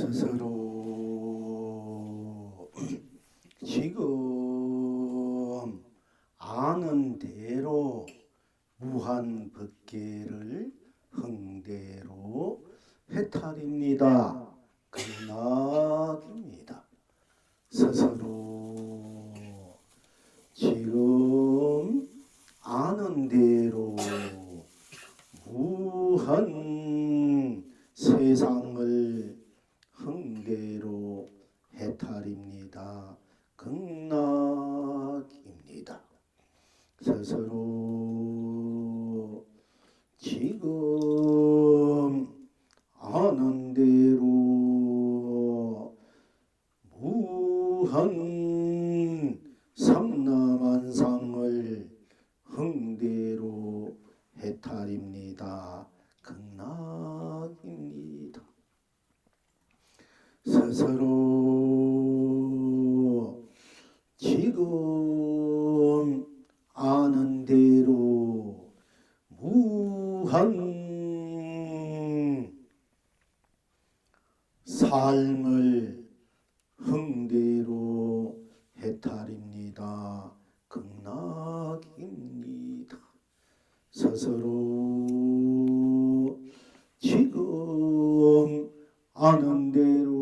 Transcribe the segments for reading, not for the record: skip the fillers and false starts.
스스로 지금 아는 대로 무한 법계를 흥대로 해탈입니다. 극락입니다. 스스로 지금 아는 대로 무한 세상을 흥대로 해탈입니다. 극락입니다. 스스로 지금 아는 대로 무한 삼라만상을 흥대로 해탈입니다. 극락입니다. 스스로 지금 아는 대로 무한 삶을 흥대로 해탈입니다. 극락입니다. 스스로 지금 아는 대로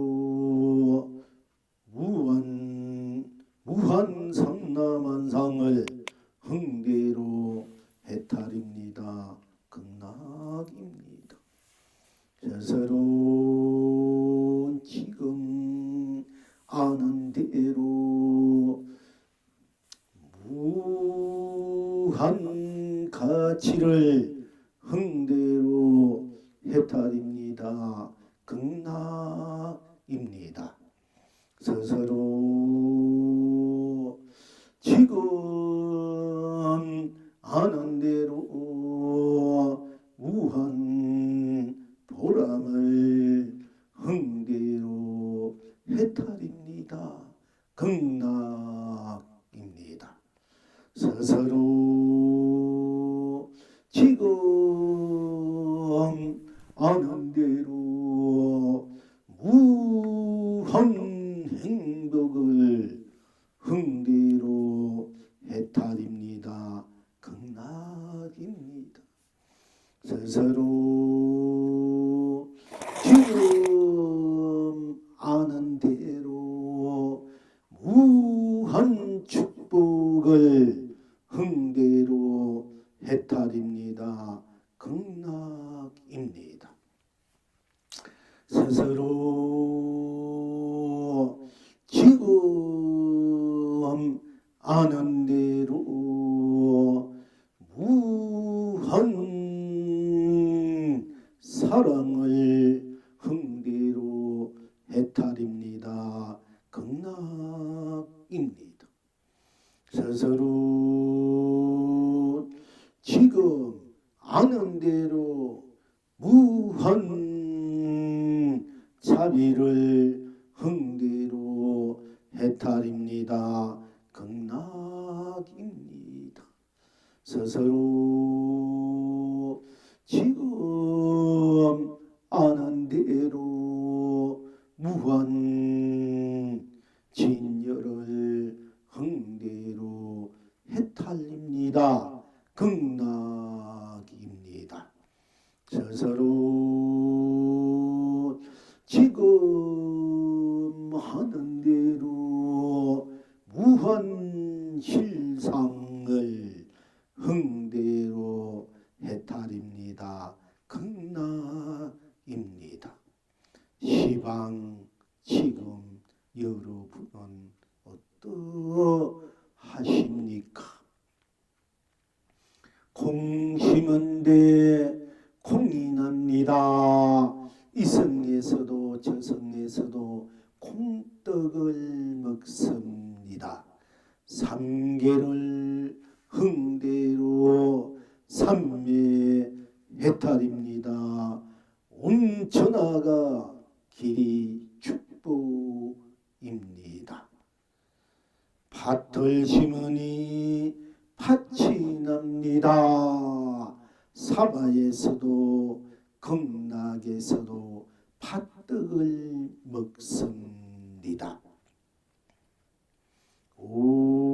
무한 삼라만상을 흥대로 해탈입니다. 극락입니다. 스스로 지금 아는 대로 무한 가치를 흥대로 해탈입니다. 극락입니다. 스스로 지금 아는 대로 무한 보람을 흥대로 해탈입니다. 극락입니다. 스스로 지금 아는 대로 무한 행복을 흥대로 해탈입니다. 극락입니다. 스스로 지금 아는 대로 무한 축복을 흥대로 해탈입니다. 극락입니다. 스스로 지금 아는 대로 무한 사랑을 흥대로 해탈입니다. 극락입니다. 스스로 지금 아는 대로 무한 자비를 흥대로 해탈입니다. 극락입니다. 스스로 지금 아는 대로 무한 진열을 흥대로 해탈입니다. 극락입니다. 스스로 지금 하는 대로 무한 실상을 흥대로 해탈입니다. 극락입니다. 시방 지금 여러분은 어떠하십니까? 콩 심은데 콩이 납니다. 이성에서도 저성에서도 콩떡을 먹습니다. 삼계를 흥대로 삼매 해탈입니다. 온 천하가 길이 축복입니다. 밭을 심으니 팥이 납니다. 사바에서도 극락에서도 팥떡을 먹습니다. 온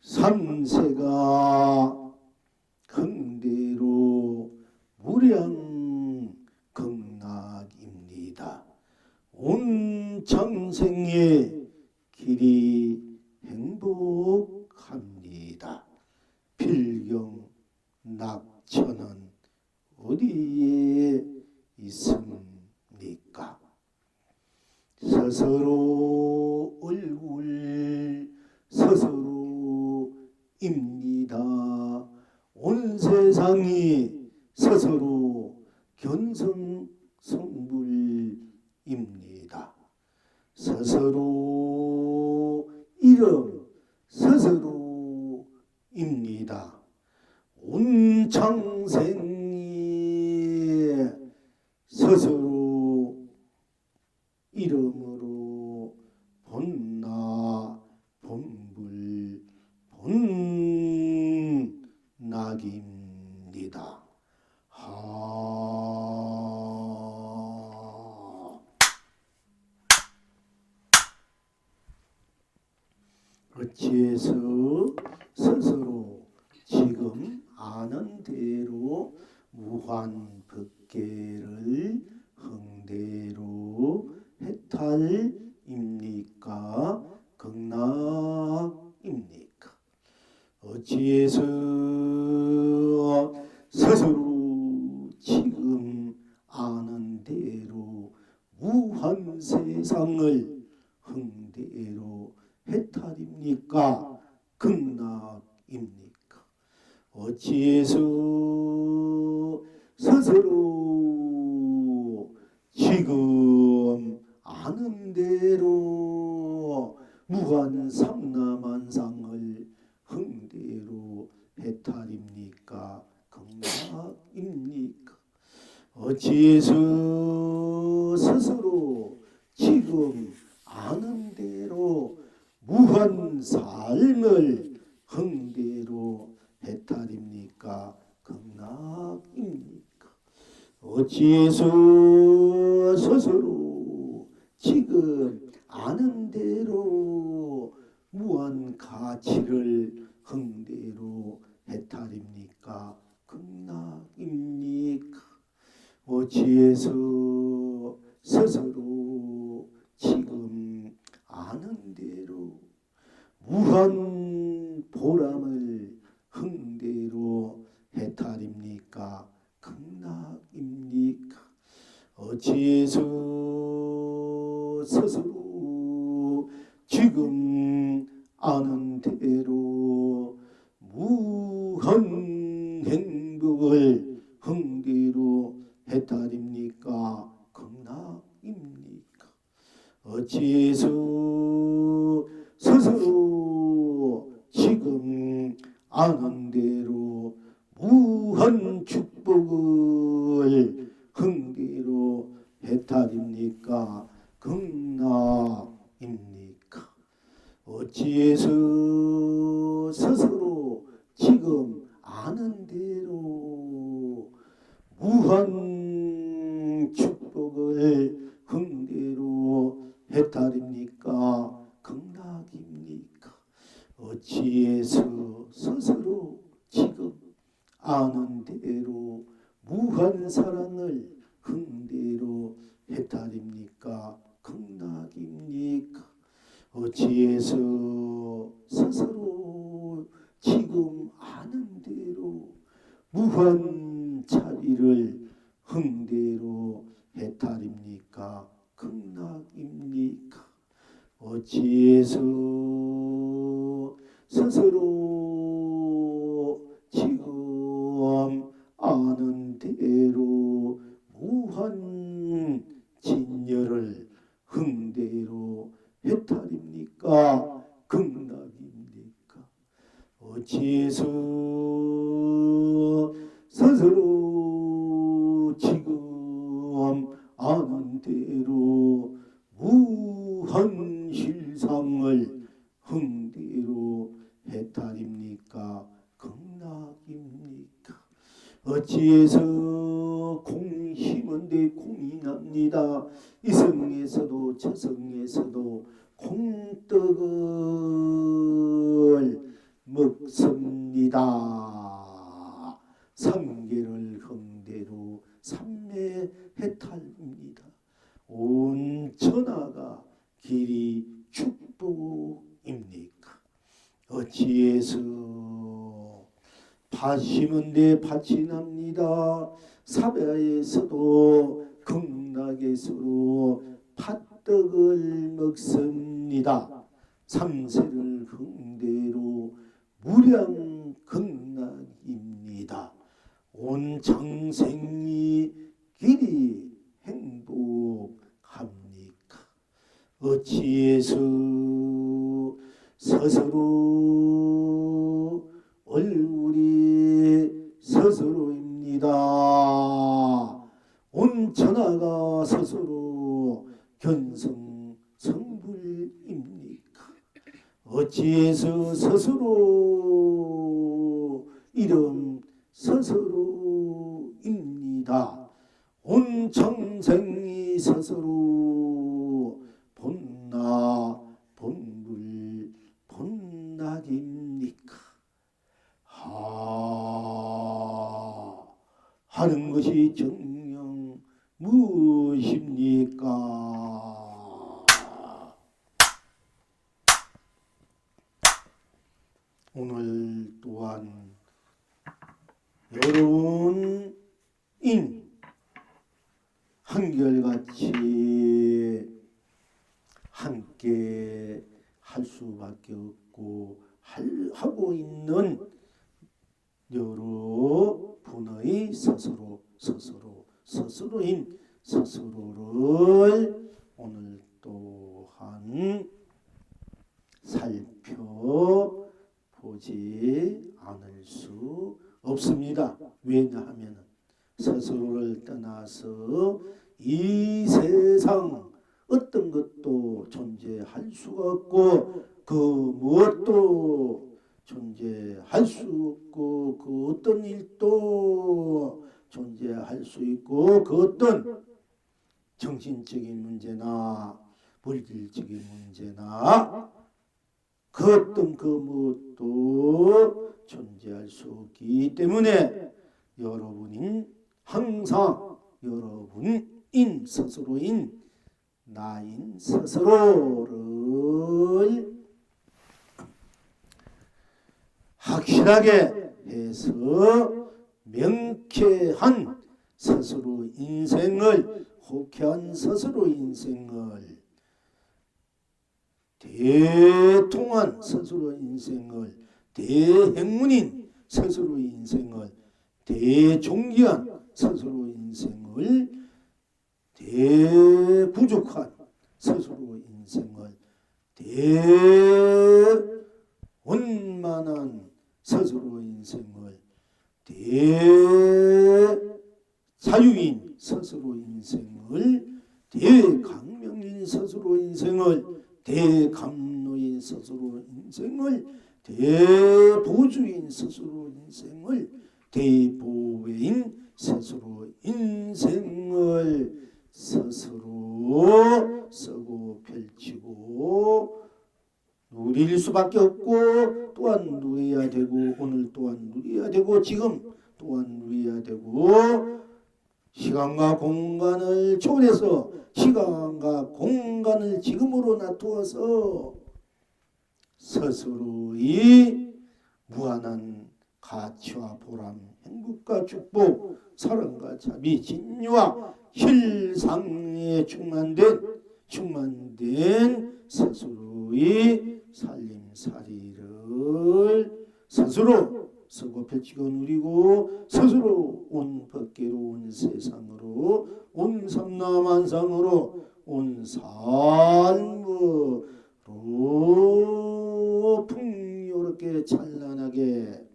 삼세가 흥대로 무량극락입니다. 온 장생의 길이 행복합니다. 필경 낙천은 어디에 있습니까? 스스로 얼굴 스스로입니다. 온 세상이 스스로 견성성불입니다. 스스로 이름 스스로입니다. 온 창생이 스스로 이름으로 본나 본불 본낙입니다. 어찌해서 스스로 지금 아는 대로 무한법계를 흥대로 해탈입니까? 극락입니까? 어찌해서 스스로 지금 아는 대로 무한 세상을 흥대로 해탈입니까? 극락입니까? 어찌해서 스스로 지금 아는 대로 무한 삼라만상을 흥대로 해탈입니까? 극락입니까? 어찌해서 스스로 지금 아는 대로 무한 삶을 흥대로 해탈입니까? 극락입니까? 어찌해서 스스로 지금 아는 대로 무한 가치를 흥대로 해탈입니까? 극락입니까? 어찌해서 스스로 지금 아는 대로 무한 보람을 흥대로 해탈입니까? 극락입니까? 어찌해서 스스로 지금 아는 대로 무한 행복을 흥대로 해탈입니까? 극락입니까? 어찌해서 스스로 지금 아는 대로 무한 축복을 흥대로 해탈입니까? 극락입니까? 어찌해서 스스로 지금 아는 대로 무한 축복을 흥대로 해탈입니까? 극락입니까? 어찌해서 스스로 지금 아는 대로 무한 사랑을 흥대로 해탈입니까? 극락입니까? 어찌해서 스스로 지금 아는 대로 무한 자비를 흥대로 해탈입니까? 극락입니까? 어찌해서 스스로 지금 아는 대로 무한 진열을 흥대로 해탈입니까? 극락입니까? 어찌해서 스스로 지금 아는 대로 무한 실상을 흥대로 해탈입니까? 극락입니까? 어찌해서 공 심은데 공이 납니다. 이성에서도 저성에서도 콩떡을 먹습니다. 삼계를 흥대로 삼매해탈입니다. 온 천하가 길이 축복입니까? 어찌해서 밭 심은데 밭이 납니다. 사배에서도 극락에서도 팥떡을 먹습니다. 삼세를 흥대로 무량극락입니다. 온 장생이 길이 행복합니까? 어찌해서 스스로 얼굴이 스스로입니다. 온 천하가 스스로 견성성불입니까? 어찌해서 스스로 이름 스스로입니다. 온 정생이 스스로 본나 본불 본낙입니까? 하는 것이 정녕 무엇입니까? 오늘 또한 여러분 한결같이 함께 할 수밖에 없고 하고 있는 여러 분의 스스로인 스스로를 오늘 또한 살펴보지 않을 수 없습니다. 왜냐하면 스스로를 떠나서 이 세상 어떤 것도 존재할 수가 없고 그 무엇도 존재할 수 없고 그 어떤 일도 존재할 수 있고 그 어떤 정신적인 문제나 물질적인 문제나 그 어떤 그 무엇도 존재할 수 없기 때문에 여러분인 항상 여러분인 스스로인 나인 스스로를 확실하게 해서 명쾌한 스스로 인생을 호쾌한 스스로 인생을 대통한 스스로 인생을 대행운인 스스로 인생을 대종기한 스스로 인생을 대부족한 스스로 인생을 대원만한 스스로 인생을 대자유인 스스로 인생을 대강명인 스스로 인생을 대감노인 스스로 인생을 대보주인 스스로 인생을 대보배인 스스로 인생을 스스로 쓰고 펼치고 누릴 수밖에 없고 또한 누려야 되고 오늘 또한 누려야 되고 지금 또한 누려야 되고 시간과 공간을 초월해서 시간과 공간을 지금으로 놔두어서 스스로의 무한한 가치와 보람, 행복과 축복, 사랑과 자비, 진리와 실상에 충만된 스스로의 살림살이를 스스로 쓰고 펼치고 누리고 스스로 온 법계로 온 세상으로 온 삼라만상으로 온 삶으로 풍요롭게 찬란하게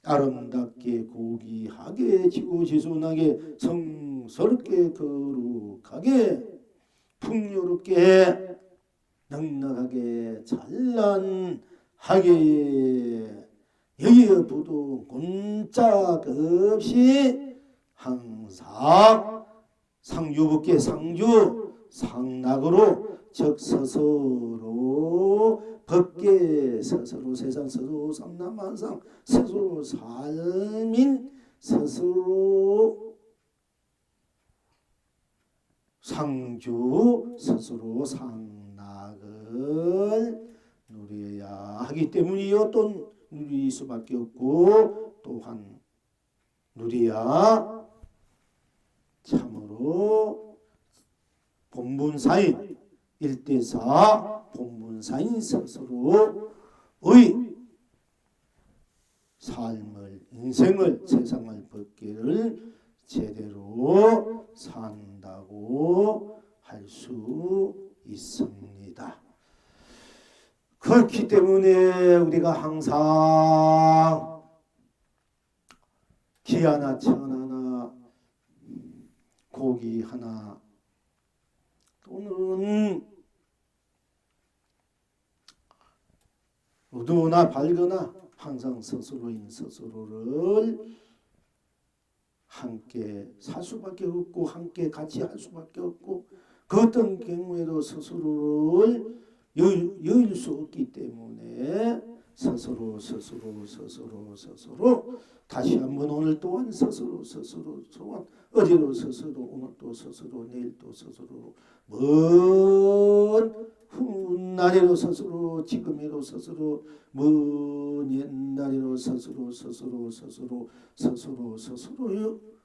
아름답게 고귀하게 지고지순하게 성스럽게 거룩하게 풍요롭게 넉넉하게 찬란하게 여기에 부도 곤짝 없이 항상 상주법계 상주 상락으로 즉 스스로 법계 스스로 세상 스스로 삼남만상 스스로 삶인 스스로 상주 스스로 상락을 누려야 하기 때문이요. 또 누릴 수밖에 없고 또한 누려야 참으로 본분사인 일대사 본분사인 스스로의 삶을 인생을 세상을 법계를 제대로 산다고 할 수 있습니다. 그렇기 때문에 우리가 항상 기 하나 천 하나 고기 하나 또는 어두우나 밝으나 항상 스스로인 스스로를 함께 살 수밖에 없고 함께 같이 할 수밖에 없고 그 어떤 경우에도 스스로를 여일 수 없기 때문에 스스로 다시 한번 오늘 또한 스스로 또한 어제도 스스로 오늘 또 스스로 내일 또 스스로 먼 훗날에도 스스로 지금에도 스스로 먼 옛날에도 스스로요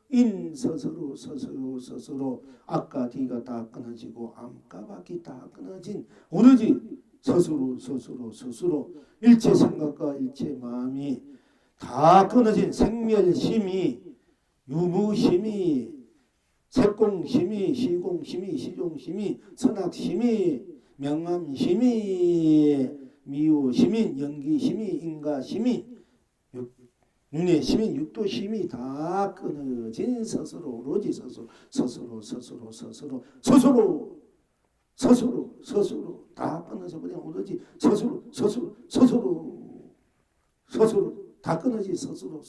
인 스스로 앞과 뒤가 다 끊어지고 암과 밖이 다 끊어진 오로지 스스로 일체 생각과 일체 마음이 다 끊어진 생멸심이 유무심이 색공심이 시공심이 시종심이 선악심이 명암심이 미호심이 연기심이 인가심이 눈의 심인 육도심이 다 끊어진 스스로 오로지 스스로 다 끊어져 버린 오로지 스스로 다 끊어지 스스로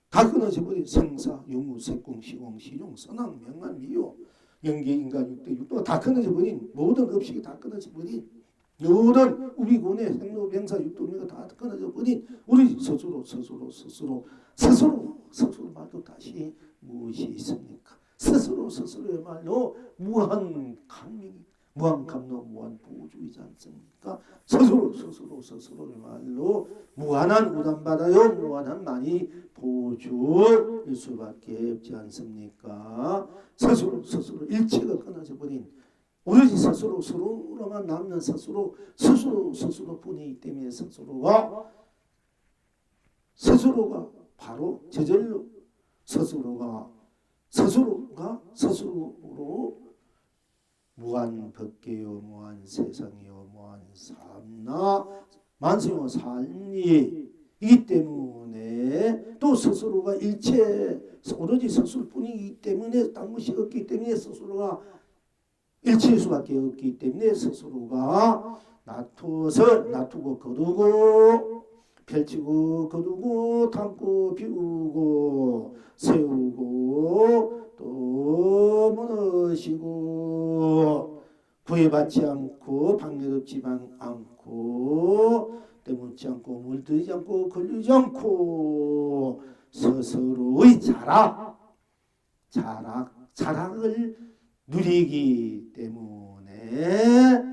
다 끊어져 버린 생사 유무 색공 시공 시종 선악 명암 미호 연기 인가 육도 다 끊어져 버린 모든 업식이 다 끊어져 버린 모든 우비군의 생로병사 육도미가 다 끊어져 버린 우리 스스로 말도 다시 무엇이 있습니까? 스스로야말로 무한 강민, 무한 감로, 무한 보호주의지 않습니까? 스스로의 말로 무한한 우단받아요. 무한한 많이 보호주일 수밖에 없지 않습니까? 스스로 일체가 끊어져 버린 오로지 스스로만 남는 스스로뿐이기 때문에 스스로가 바로 저절로 스스로로 무한 법계요 무한 세상이요 무한 삶나 만성요 삶이기 때문에 또 스스로가 일체 오로지 스스로뿐이기 때문에 딴 것이 없기 때문에 스스로가 일치일 수밖에 없기 때문에 스스로가 놔두고 거두고 펼치고 거두고 담고 비우고 세우고 또 무너지고 구애받지 않고 방해롭지 않고 때묻지 않고 물들이지 않고 걸리지 않고 스스로의 자락을 누리기 때문에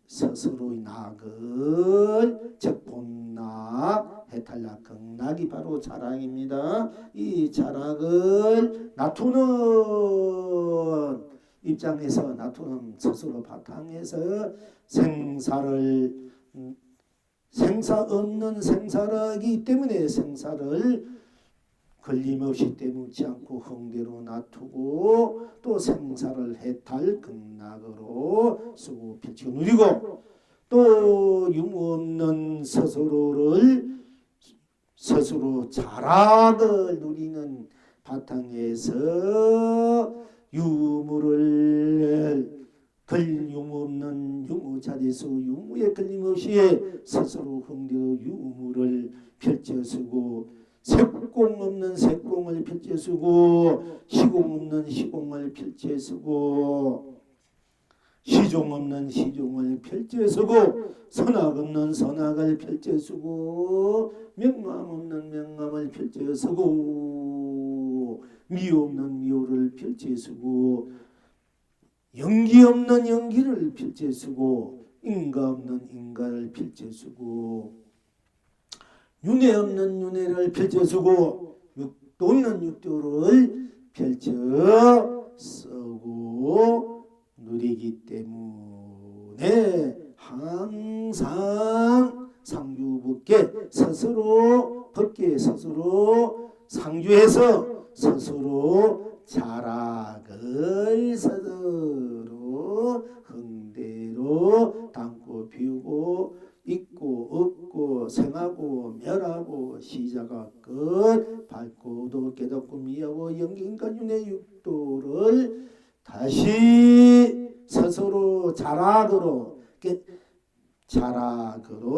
스스로의 낙을 즉 본낙 해탈락 극락이 바로 자락입니다. 이 자락을 놔두는 입장에서 놔두는 스스로 바탕에서 생사 없는 생사라기 때문에 생사를 걸림없이 때묻지 않고 흥대로 놔두고 또 생사를 해탈 극락으로 쓰고 펼치고 누리고 또 유무없는 스스로 자락을 누리는 바탕에서 유무를 걸림없는 유무자리에서 유무에 걸림없이 스스로 흥대로 유무를 펼쳐쓰고 색공 없는 색공을 펼쳐쓰고 시공 없는 시공을 펼쳐쓰고 시종 없는 시종을 펼쳐쓰고 선악 없는 선악을 펼쳐쓰고 명암 없는 명암을 펼쳐쓰고 미호 없는 미호를 펼쳐쓰고 연기 없는 연기를 펼쳐쓰고 인가 없는 인가를 펼쳐쓰고 윤회 없는 윤회를 펼쳐쓰고 육도 있는 육도를 펼쳐쓰고 누리기 때문에 항상 상주법계 스스로 법계 스스로 상주해서 스스로 자락을 스스로 흥대로 담고 피우고 있고 없고 생하고 멸하고 시작과 끝 밝고도 깨닫고 미하고 영기인간윤의 육도를 다시 스스로 자락으로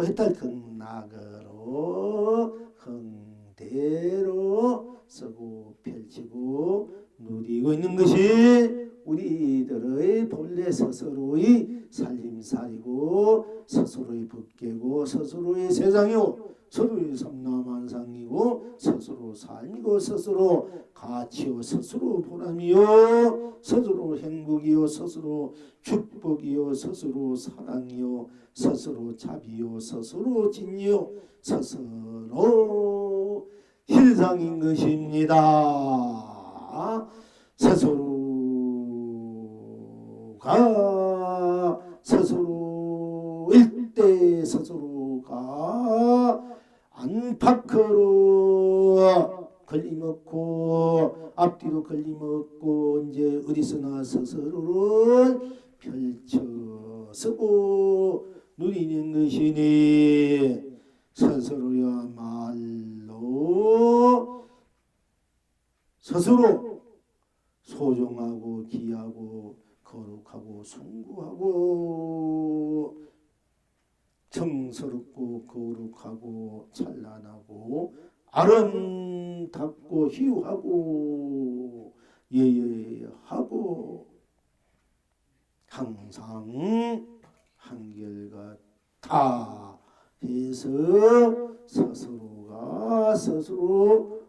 해탈등락으로 흥대로 쓰고 펼치고 누리고 있는 것이 우리들의 본래 스스로의 살림살이고 스스로의 법계고 스스로의 세상이고 스스로의 삼라만상이고 스스로 삶이고 스스로 가치요 스스로 보람이요 스스로 행복이요 스스로 축복이요 스스로 사랑이요 스스로 자비요 스스로 진리요 스스로 실상인 것입니다. 스스로 일대 스스로가 안팎으로 걸림없고 앞뒤로 걸림없고 이제 어디서나 스스로를 펼쳐쓰고 누리는 것이니 스스로야말로 스스로 소중하고 귀하고 거룩하고 숭고하고 정스럽고 거룩하고 찬란하고 아름답고 희유하고 예예하고 항상 한결같아 해서 스스로가 스스로로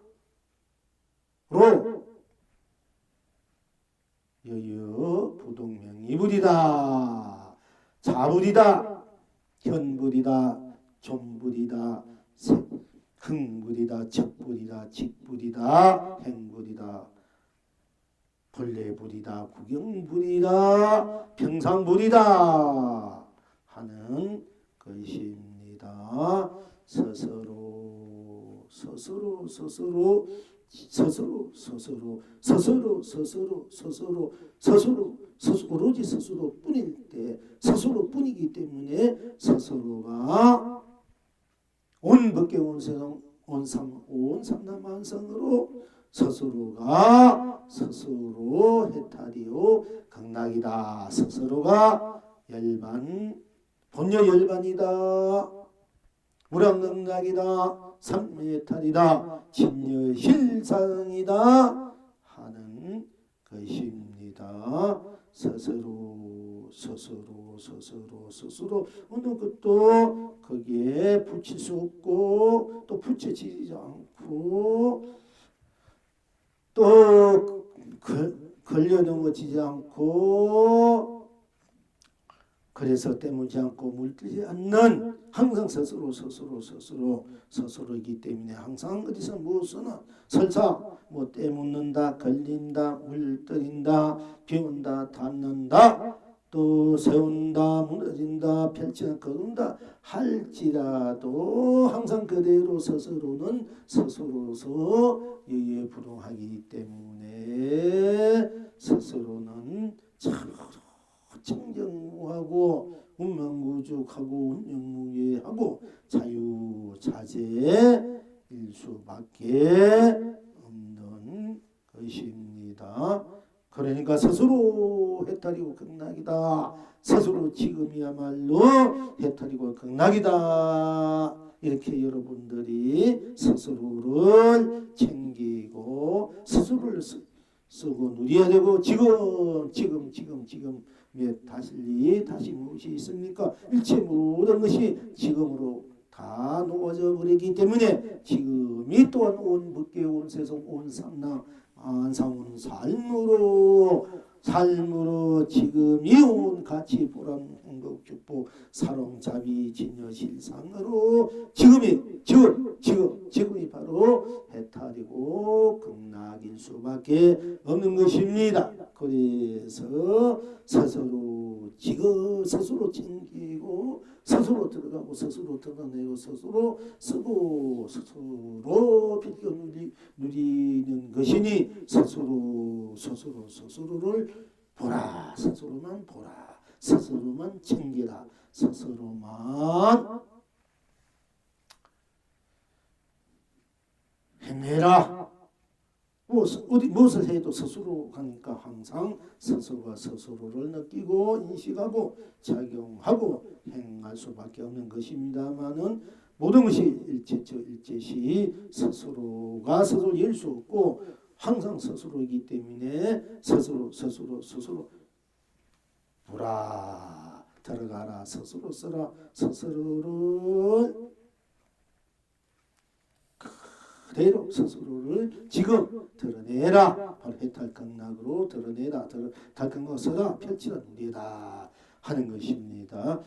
여여 부동명이불이다 자불이다 현불이다 존불이다 흥불이다 척불이다 직불이다 행불이다 본래불이다 구경불이다 평상불이다 하는 것입니다. 스스로 오로지 스스로 뿐일 때 스스로 뿐이기 때문에 스스로가 온 법계 온 세상 온 삼라만상으로 스스로가 스스로 해탈이요 극락이다. 스스로가 열반 본여 열반이다. 무량극락이다. 삼매탈이다. 진여실상이다 하는 것입니다. 스스로 어느 것도 거기에 붙일 수 없고 또 붙여지지 않고 또 걸려 넘어지지 않고 그래서 때묻지 않고 물들지 않는 항상 스스로이기 때문에 항상 어디서 무엇으나 설사 뭐 때묻는다 걸린다 물들인다 비온다 닿는다 또 세운다 무너진다 펼친다 거둔다 할지라도 항상 그대로 스스로는 스스로서 여예부동하기 때문에 스스로는 참 청정무하고 운명무족하고 운명무예하고 자유자재일 수밖에 없는 것입니다. 그러니까 스스로 해탈이고 극락이다. 스스로 지금이야말로 해탈이고 극락이다. 이렇게 여러분들이 스스로를 챙기고 스스로를 쓰고 누려야 되고 지금 다시 무엇이 있습니까? 일체 모든 것이 지금으로 다 놓아져 버리기 때문에 지금이 또한 온 법계 온 세상 온 삼랑 안상온 삶으로 지금이 온 가치 보람 행복 축복 사롱 자비 진여 실상으로 지금이 바로 해탈이고 극락일 수밖에 없는 것입니다. 그래서 스스로 챙기고 스스로 들어가고 스스로 드러내고 스스로 쓰고 스스로 빌겨 누리는 것이니 스스로를 보라. 스스로만 보라. 스스로만 챙기라. 스스로만 행해라. 무엇을 해도 스스로 하니까 항상 스스로가 스스로를 느끼고 인식하고 작용하고 행할 수밖에 없는 것입니다만은 모든 것이 일제시 스스로가 스스로 열 수 없고 항상 스스로이기 때문에 스스로 보라. 들어가라. 스스로 쓰라. 스스로를 그대로 스스로를 지금 드러내라. 바로 해탈극락으로 드러내라. 해탈극락으로 써라. 펼치라. 누리라 하는 것입니다.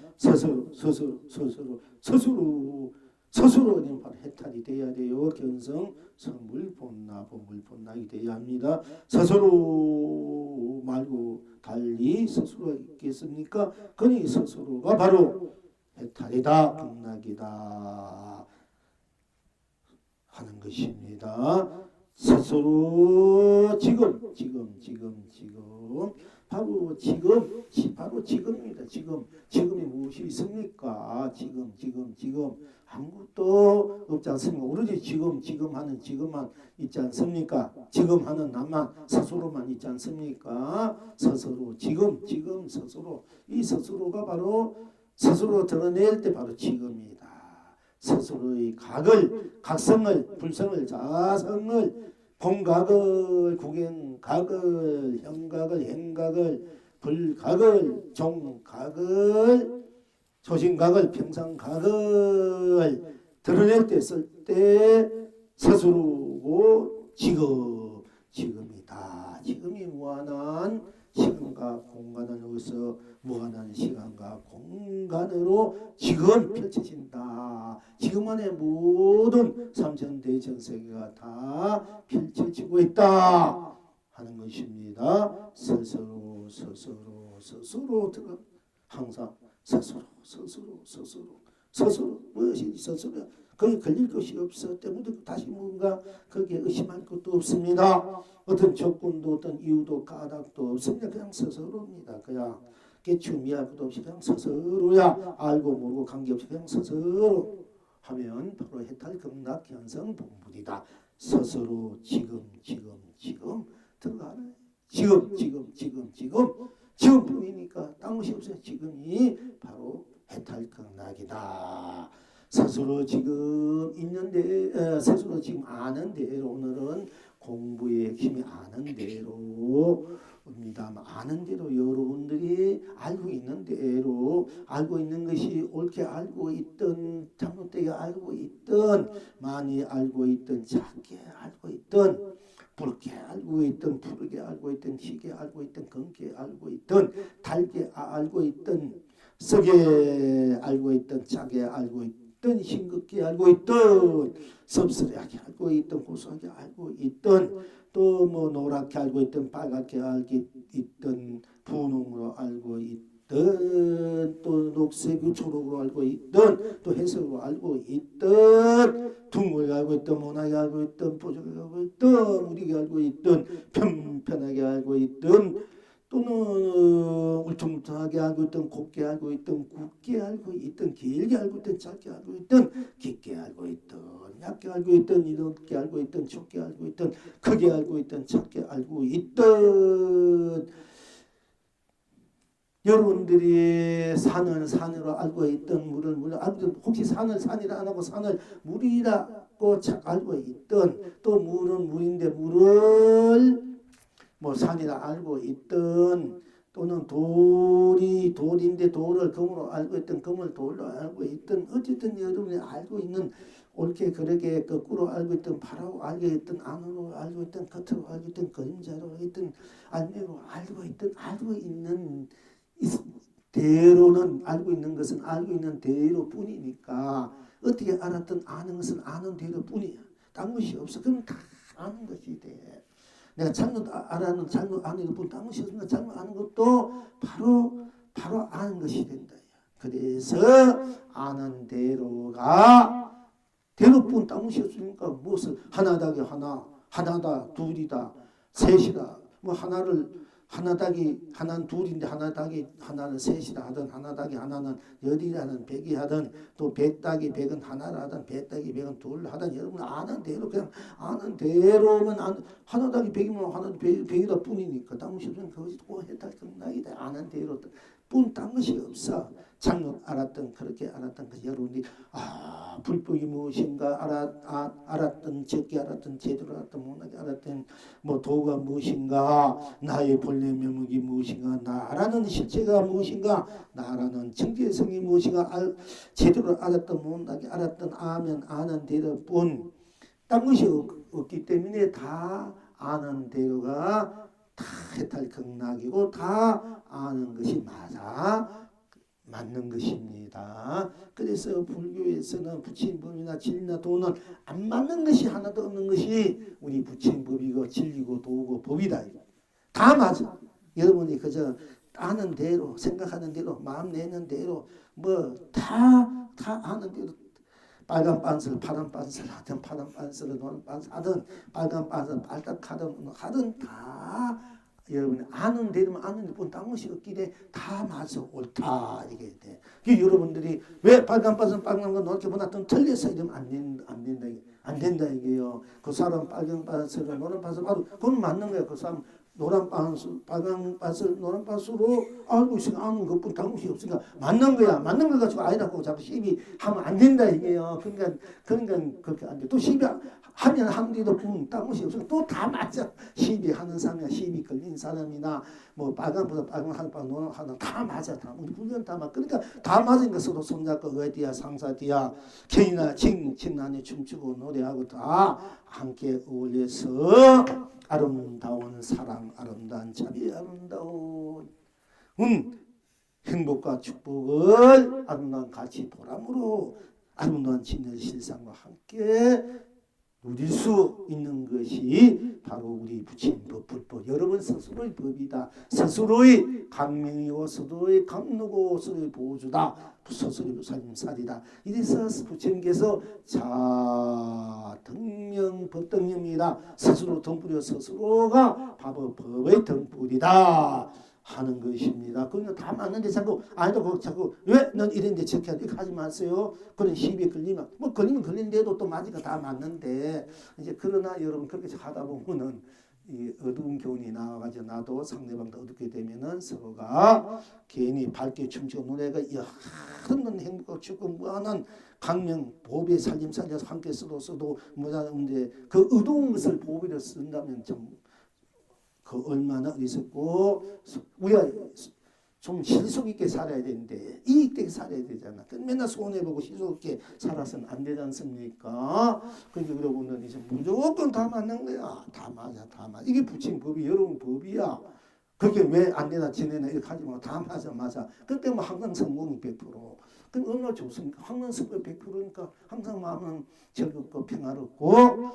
스스로는 바로 해탈이 돼야 돼요. 견성 보물본락이 돼야 합니다. 스스로 말고 달리 스스로가 있겠습니까? 그니 스스로가 바로 해탈이다. 극락이다 하는 것입니다. 스스로 지금 바로 지금입니다. 지금이 무엇이 있습니까? 지금 아무것도 없지 않습니까? 오로지 지금 하는 지금만 있지 않습니까? 지금 하는 나만 스스로만 있지 않습니까? 스스로 스스로 이 스스로가 바로 스스로 드러낼 때 바로 지금이다. 스스로의 각성을, 불성을, 자성을, 본각을, 구견각을, 형각을, 행각을, 불각을, 종각을, 초신각을, 평상각을 드러낼 때 쓸 때 스스로고 지금이다. 지금이 무한한 시간과 공간을 어디서 무한한 시간과 공간으로 지금 펼쳐진다. 지금 안에 모든 삼천대천세계가 다 펼쳐지고 있다 하는 것입니다. 스스로 들어 항상 스스로 무엇이 스스로 거기 걸릴 것이 없어 때문에 다시 뭔가 거기에 의심할 것도 없습니다. 어떤 조건도 어떤 이유도 까닭도 없습니다. 그냥 스스로입니다. 그냥 깨치미할 것도 없이 그냥 스스로야. 알고 모르고 관계없이 그냥 스스로 하면 바로 해탈 극락 견성 본불이다. 스스로 지금 들어가네. 지금뿐이니까 딴 것이 없어요. 지금이 바로 해탈 극락이다. 스스로 지금 있는데 스스로 지금 아는 대로 오늘은 공부의 힘이 아는 대로입니다. 아는 대로 여러분들이 알고 있는 대로 알고 있는 것이 옳게 알고 있든 잘못되게 알고 있든 많이 알고 있든 작게 알고 있든 붉게 알고 있든 푸르게 알고 있든 희게 알고 있든 검게 알고 있든 달게 알고 있든 쓰게 알고 있든 짜게 알고 있든 싱겁게 알고 있든 씁쓸하게 알고 있든 고소하게 알고 있든 또 뭐 노랗게 알고 있든 빨갛게 알고 있든 분홍으로 알고 있든 또 녹색 초록으로 알고 있든 또 회색으로 알고 있든 둥글게 알고 있든 모나게 알고 있든 뽀얗게 알고 있든 무리게 알고 있든 편편하게 알고 있든 또는 울퉁불퉁하게 알고 있던, 곱게 알고 있던, 굳게 알고 있던, 길게 알고 있던, 짧게 알고 있던, 깊게 알고 있던, 얇게 알고 있던, 이렇게 알고 있던, 좁게 알고 있던, 크게 알고 있던, 작게 알고 있던, 여러분들이 산을 산으로 알고 있던, 물을 물로 알고 있던, 혹시 산을 산이라 안 하고 산을 물이라고 알고 있던, 또 물은 물인데 물을 뭐 산이라 알고 있던, 또는 돌이 돌인데 돌을 금으로 알고 있던, 금을 돌로 알고 있던, 어쨌든 여러분이 알고 있는, 옳게 그렇게 거꾸로 알고 있던, 바라고 알고 있던, 안으로 알고 있던, 겉으로 알고 있던, 그림자로 알고 있던, 안면으로 알고 있던, 알고 있는 대로는, 알고 있는 것은 알고 있는 대로뿐이니까, 어떻게 알았든 아는 것은 아는 대로뿐이야. 딴 것이 없어. 그럼 다 아는 것이 돼. 내가 잘못 알아는 잘못 아는 것뿐, 딴 것이 없으니까 잘못 아는 것도 바로 아는 것이 된다. 그래서 아는 대로가 대로뿐, 딴 것이 없으니까 무엇을 하나다기 하나, 하나다 둘이다 셋이다, 뭐 하나다기 하나는 둘인데 하나다기 하나는 셋이라 하든, 하나다기 하나는 열이라 하든, 백이 하든, 또 백다기 백은 하나라 하든, 백다기 백은 둘 하든, 여러분 아는 대로, 그냥 아는 대로는 하나다기 백이면 하나도 백이다 뿐이니까, 딴 것이 없으면 그것이 꼭 해탈성나이다. 아는 대로 뿐, 딴 것이 없어. 잘못 알았던, 그렇게 알았던 그 여러분이 불법이 무엇인가 알았던, 적게 알았던, 제대로 알았던, 못하게 알았던, 뭐 도가 무엇인가, 나의 본래 면목이 무엇인가, 나라는 실체가 무엇인가, 나라는 정체성이 무엇인가, 제대로 알았던, 못하게 알았던, 아는 대로뿐, 딴 것이 없기 때문에 다 아는 대로가 다 해탈극락이고, 다 아는 것이 맞는 것입니다. 그래서 불교에서는 부처님법이나 진리나 도는 안 맞는 것이 하나도 없는 것이 우리 부처님법이고 진리고 도고 법이다. 다 맞아. 여러분이 그저 아는 대로, 생각하는 대로, 마음 내는 대로, 뭐 다 아는 대로, 빨간 빤스를 파란 빤스를 하든, 파란 빤스를 노란 빤스 하든, 빨간 빤스를 하든 다 여러분이 아는 대로만 아는 뿐, 딴 것이 없기에 다 맞아, 옳다 이게 돼. 여러분들이 왜 빨간 빤스는 빨간 거 노랗게 보놨던 틀렸어 이러면 안 된다 이게요. 그 사람 빨간 빤스를 노란 빤스 봐도 그건 맞는 거야. 그 사람 노란 빤스, 빨간 빤스를 노란 빤스로 알고 있으니까 아는 것뿐, 딴 것이 없으니까 맞는 거야. 맞는 걸 가지고 아니라고 자꾸 시비 하면 안 된다 이게요. 그러니까 그렇게 안 돼. 또 시비 하면 하는 데도 딴 것이 없으니까 또 다 맞아. 시비 하는 사람이나 시비 걸린 사람이나 뭐 빨간보다 빨간 하는 노란 하는 다 맞아. 다 우리 훈련 다 맞. 그러니까 다 맞은 것으로 손잡고 어디야 상사디야 경이나 진난이 춤추고 노래하고 다 함께 어울려서 아름다운 사랑, 아름다운 자비, 아름다운 행복과 축복을 아름다운 가치 보람으로 아름다운 진열 실상과 함께 누릴 수 있는 것이 바로 우리 부처님법 불법, 여러분 스스로의 법이다. 스스로의 강명이고 스스로의 강로고 스스로의 보조다. 스스로의 살림살이다. 이래서 부처님께서 자 등명 법등념이다. 스스로 등불이요 스스로가 법의 등불이다 하는 것입니다. 그러니까 다 맞는데 자꾸 아니도 자꾸 왜 넌 이랬는데 저렇게 이렇게 하지 마세요. 그런 시비에 걸리면 뭐 걸리면 걸린데도 또 맞으니까 다 맞는데, 이제 그러나 여러분 그렇게 하다 보면은 이 어두운 교훈이 나와가지고 나도 상대방도 어둡게 되면은 서로가 괜히 밝게 춤추고 노래가 하는 행복하고 축구 무한한 강명 보배 살림살려서 함께 써도 뭐라는데 그 어두운 것을 보배로 쓴다면 그 얼마나 어리석고 우리가 좀 실속 있게 살아야 되는데 이익되게 살아야 되잖아. 맨날 손해보고 실속 있게 살아서는 안 되지 않습니까? 그러니까 여러분은 이제 무조건 다 맞는 거야. 다 맞아. 이게 부처님 법이 여러분 법이야. 그게 왜 안 되나 지내나 이렇게 하지 말고 다 맞아. 그때 뭐 항상 성공이 100%. 그럼 얼마나 좋습니까? 항상 성공 100%니까 항상 마음은 즐겁고 평화롭고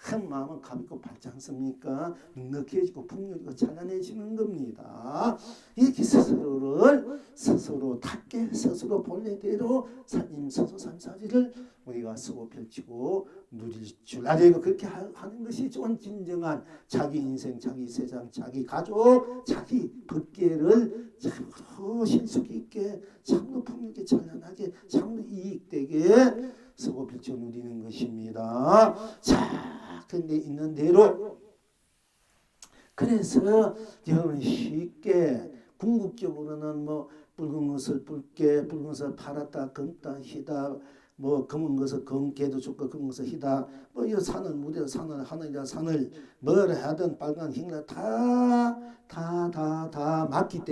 참 마음은 가볍고 밝지 않습니까? 넉넉해지고 풍요지고 찬란해지는 겁니다. 이렇게 스스로답게 스스로 본래대로 스스로 삶사지를 우리가 쓰고 펼치고 누릴 줄 알고 그렇게 하는 것이 좋은 진정한 자기 인생, 자기 세상, 자기 가족, 자기 법계를 참으로 실속 있게 참으로 풍요있게 찬란하게 참으로 이익되게 쓰고 펼쳐 누리는 것입니다. 자, 그런데 있는 대로 그래서 여러분 쉽게 궁극적으로는 뭐 붉은 것을 붉게, 붉은 것을 팔았다, 검다, 희다, 뭐 검은 것을 검게도 좋고 검은 것을 희다, 뭐 이 산을 무대 산을 하늘이라 산을 뭐라 하든 빨간 흰라 다 맞기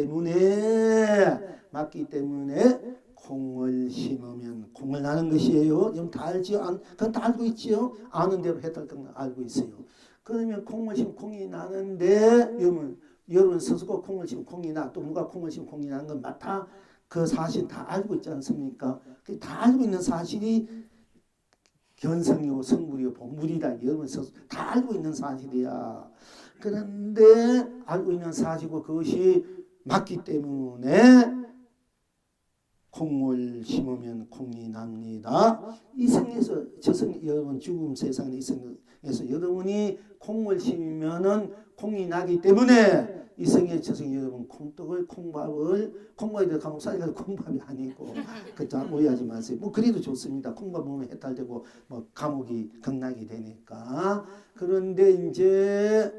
때문에 콩을 심으면 콩을 나는 것이에요. 여러분 다 알지요? 그건 다 알고 있지요? 아는 대로 해탈 건 알고 있어요. 그러면 콩을 심으면 콩이 나는데 여러분 스스로 콩을 심으면 콩이 나, 또 누가 콩을 심으면 콩이 나는 건 맞다. 그 사실 다 알고 있지 않습니까? 다 알고 있는 사실이 견성이고 성불이고 본물이다. 여러분 스스로 다 알고 있는 사실이야. 그런데 알고 있는 사실이고 그것이 맞기 때문에 콩을 심으면 콩이 납니다. 이 생에서 여러분 죽음 세상의 이 생에서 여러분이 콩을 심으면은 콩이 나기 때문에 이 생에 저생 여러분 콩떡을 콩밥이 감옥살이가 콩밥이 아니고 그렇죠? 오해하지 마세요. 뭐 그래도 좋습니다. 콩밥 먹으면 해탈되고 뭐 감옥이 극락이 되니까. 그런데 이제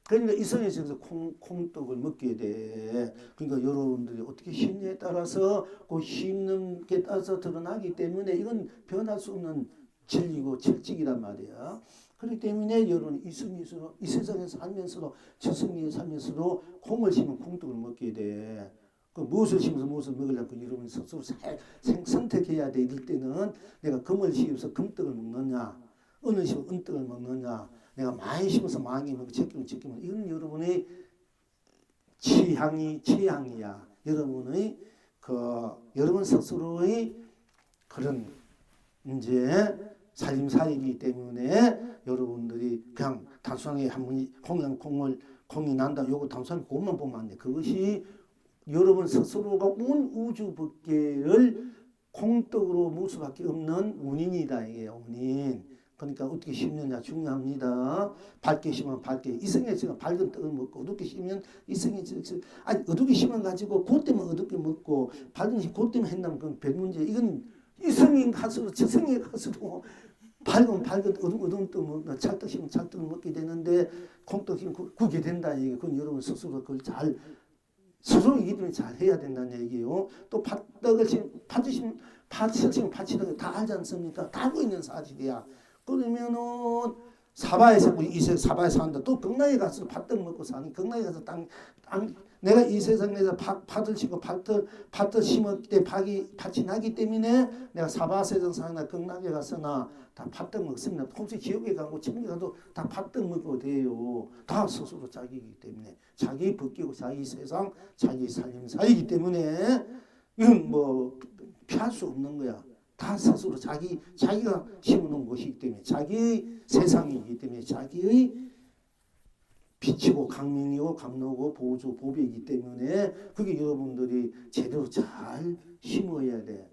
그러니까 이 성에서 콩떡을 먹게 돼. 그러니까 여러분들이 어떻게 심느냐에 따라서 그 심는 게 따라서 드러나기 때문에 이건 변할 수 없는 진리고 질직이란 말이야. 그렇기 때문에 여러분 이 세상에서 살면서도 저 성리에 살면서도 콩을 심으면 콩떡을 먹게 돼. 그 무엇을 심어서 무엇을 먹으려고 여러분 스스로 선택해야 돼. 이럴 때는 내가 금을 심어서 금떡을 먹느냐, 은을 심어서 은떡을 먹느냐, 내가 많이 심어서 많이 먹고 적기면 이건 여러분의 취향이야. 여러분의 여러분 스스로의 그런 이제 살림살이기 때문에 여러분들이 그냥 단순하게 한 번이 콩이 난다. 요거 단순하게 그것만 보면 안 돼. 그것이 여러분 스스로가 온 우주 법계를 콩떡으로 먹을 수밖에 없는 원인이다. 이게 원인. 그러니까 어떻게 심느냐 중요합니다. 밝게 심으면 밝게. 이성에 지금 밝은 떡을 먹고 어둡게 심으면 이성에 아니 어둡게 심어 가지고 그때만 어둡게 먹고 밝은 심 그때만 했나면 그건 별 문제. 이건 이성이 갈수록 저성이 갈수록 밝은 어두운 떡 먹고 찰떡 심으면 찰떡을 먹게 되는데 콩떡 심으면 구게 된다. 이게 그건 여러분 스스로 그걸 잘 스스로이기 때문에 잘 해야 된다는 얘기예요. 또 팥떡을 팥을 심으면 팥이라는 다 알지 않습니까? 다 알고 있는 사실이야. 그러면은 사바에서 우리 이 세상 사바에 사는데 또 극락에 가서 팥떡 먹고 사니 극락에 가서 내가 이 세상에서 팥을 심고 팥을 심을 때 팥이 나기 때문에 내가 사바 세상 사나 극락에 가서나 다 팥떡 먹습니다. 혹시 지옥에 가고 천국에 가도 다 팥떡 먹고 돼요. 다 스스로 자기이기 때문에 자기 벗기고 자기 세상 자기 살림살이기 때문에 이건 뭐 피할 수 없는 거야. 다 스스로 자기가 심어놓은 것이기 때문에 자기의 세상이기 때문에 자기의 빛이고 강민이고 강로고 보조 보배이기 때문에 그게 여러분들이 제대로 잘 심어야 돼.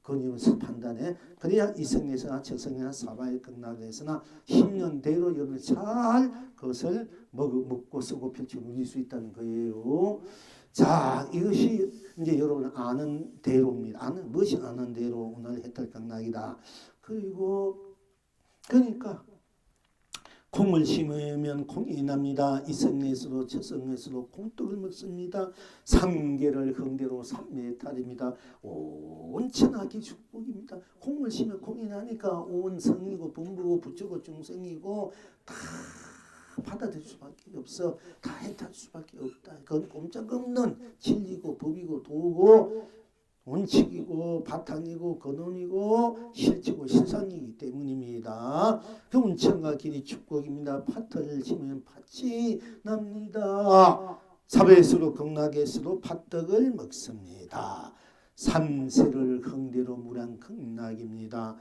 그건 여러분 판단해. 그래야 이성에서나 저성이나 사바의 극락에서나 10년대로 여러분이 잘 그것을 먹고 쓰고 펼쳐 누릴 수 있다는 거예요. 자, 이것이 이제 여러분 아는 대로입니다. 무엇이 아는 대로 오늘 해탈강락이다. 그리고 그러니까 콩을 심으면 콩이 납니다. 이성에서도 저성에서도 콩떡을 먹습니다. 상계를 흥대로 삼매탈입니다. 온 천하기 축복입니다. 콩을 심으면 콩이 나니까 온 성이고 본부고 부처고 중생이고 다 받아들일 수밖에 없어. 다 해탈 수밖에 없다. 그건 꼼짝없는 진리고 법이고 도고 원칙이고 바탕이고 근원이고 실치고 실상이기 때문입니다. 운천과 길이 축복입니다. 팥을 심으면 팥이 납니다. 사배에서도 극락에서도 팥떡을 먹습니다. 삼세를 흥대로 무량극락입니다.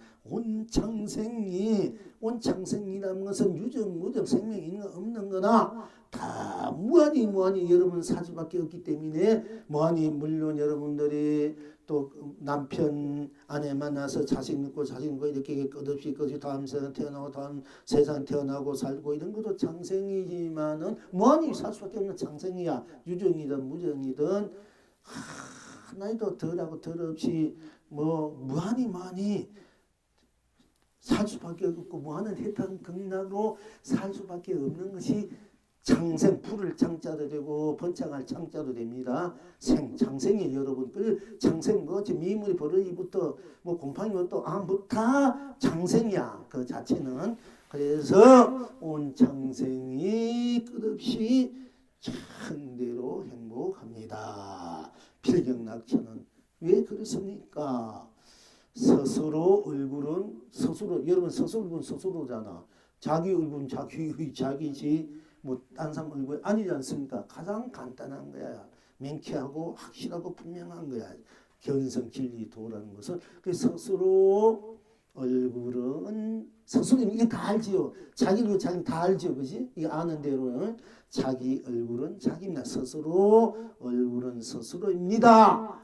온창생이라는 것은 유정 무정 생명이 있는 거 없는 거나 다 무한히 여러분 사주밖에 없기 때문에 무한히 물론 여러분들이 또 남편 아내 만나서 자식 낳고 이렇게 끝없이 다음 세상 태어나고 다음 세상 태어나고 살고 이런 것도 창생이지만은 무한히 살 수밖에 없는 창생이야. 유정이든 무정이든 하나도 덜하고 덜 없이 무한히 살 수밖에 없고 무한한 혜택 극락으로 살 수밖에 없는 것이 창생, 불을 창자도 되고 번창할 창자도 됩니다. 창생이 여러분 그 창생 미물이 버르기부터 곰팡이부터 다 창생이야. 그 자체는. 그래서 온 창생이 끝없이 천대로 행복합니다. 필경낙천은 왜 그렇습니까? 스스로 얼굴은 스스로, 여러분 스스로잖아. 자기 얼굴은 자기지 딴 사람 얼굴 아니지 않습니까? 가장 간단한 거야. 명쾌하고 확실하고 분명한 거야. 견성 진리 도라는 것은 그 스스로 얼굴은 스스로 이게 다 알지요. 자기 얼굴 자기 다 알지요, 그지? 이거 아는 대로는 자기 얼굴은 자기입니다. 스스로 얼굴은 스스로입니다.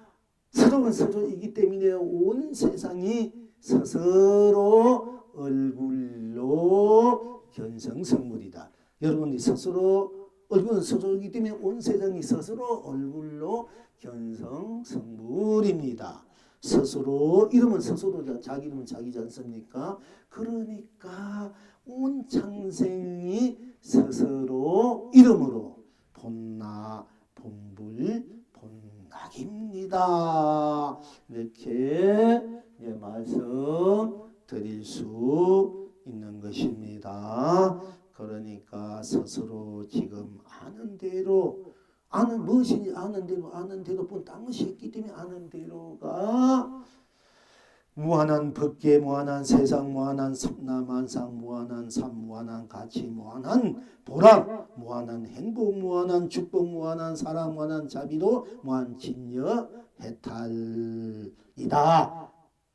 서로는 서로이기 때문에 온 세상이 스스로 얼굴로 견성성물이다. 여러분이 스스로 얼굴은 스스로이기 때문에 온 세상이 스스로 얼굴로 견성성물입니다. 스스로 이름은 스스로자, 자기 이름은 자기지 않습니까? 그러니까 온 창생이 스스로 이름으로 본나 본불 본낙입니다. 이렇게 말씀 드릴 수 있는 것입니다. 그러니까 스스로 지금 아는 대로 무엇인지 아는 대로 본 것이 있기 때문에 아는 대로가 무한한 법계, 무한한 세상, 무한한 삼라만상, 무한한 삶, 무한한 가치, 무한한 보람, 무한한 행복, 무한한 축복, 무한한 사랑, 무한한 자비도, 무한 진여 해탈이다.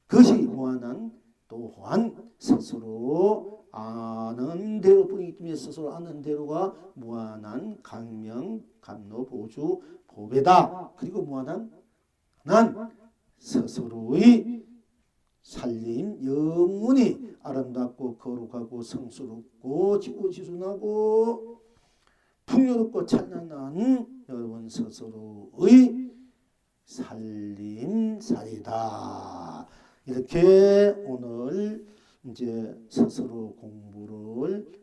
그것이 무한한 또한 스스로 아는 대로뿐이기 때문에 스스로 아는 대로가 무한한 강명, 감로, 보주, 보배다. 그리고 무한한 난 스스로의 살림 영원히 아름답고 거룩하고 성스럽고 지고지순하고 풍요롭고 찬란한 여러분 스스로의 살림살이다. 이렇게 오늘 이제 스스로 공부를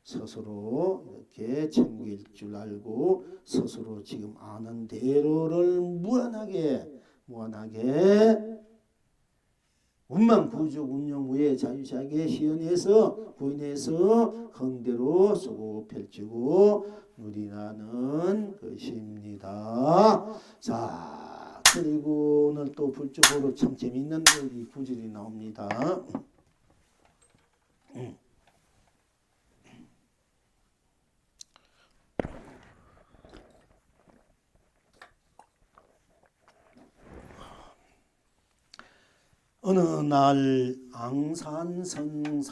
스스로 이렇게 챙길 줄 알고 스스로 지금 아는 대로를 무한하게 운만 구족 운영 후에 자유자게 시연해서 구인해서 흥대로 쓰고 펼치고 누리라는 것입니다. 자, 그리고 오늘 또 불적으로 참 재밌는 이 구절이 나옵니다. 어느 날 앙산선사가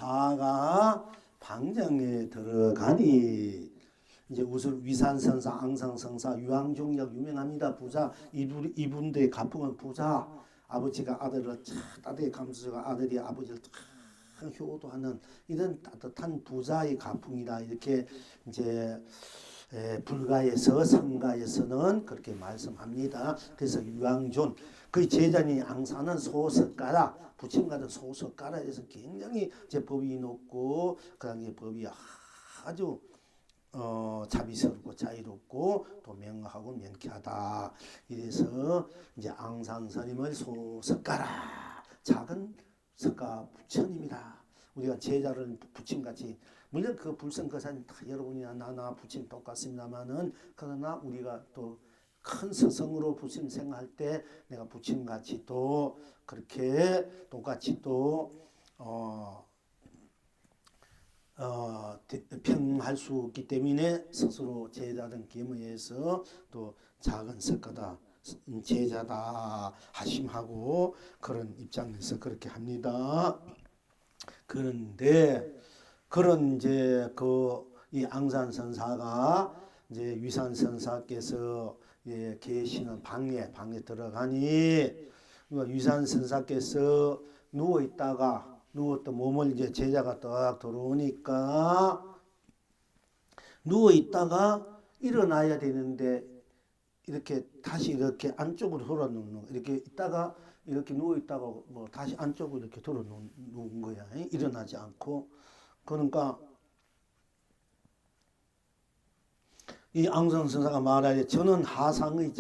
방장에 들어가니 이제 우선 위산선사, 앙산선사, 유황종약 유명합니다. 부자 이분들의 가풍은 부자. 아버지가 아들을 따뜻하게 감수가 아들이 아버지를 효도하는 이런 따뜻한 부자의 가풍이다. 이렇게 이제 불가에서 성가에서는 그렇게 말씀합니다. 그래서 유황존 그 제자니 앙사는 소석가라 부침가는 소석가라에서 굉장히 이제 법이 높고 그다음에 법이 아주 자비스럽고 자유롭고 또 명하고 명쾌하다. 이래서 이제 앙산스님을 소석가라 작은 석가 부처님이다. 우리가 제자를 부침같이 물론 그 불성거산 다 여러분이나 나나 부침 똑같습니다만은 그러나 우리가 또 큰 스승으로 부침 생각할 때 내가 부침같이 또 그렇게 똑같이 또 평할 수 없기 때문에 스스로 제자든 겸해서 또 작은 석가다 제자다 하심하고 그런 입장에서 그렇게 합니다. 그런데 그런 이제 이 앙산 선사가 이제 위산 선사께서 계시는 방에 들어가니 위산 선사께서 누웠던 몸을 이제 제자가 딱 들어오니까 누워 있다가 일어나야 되는데 이렇게 다시 이렇게 안쪽으로 돌아 누는 이렇게 있다가 이렇게 누워 있다가 뭐 다시 안쪽으로 이렇게 돌아 누운 거야. 일어나지 않고. 그러니까 이 앙선 선사가 말하되 저는 하상의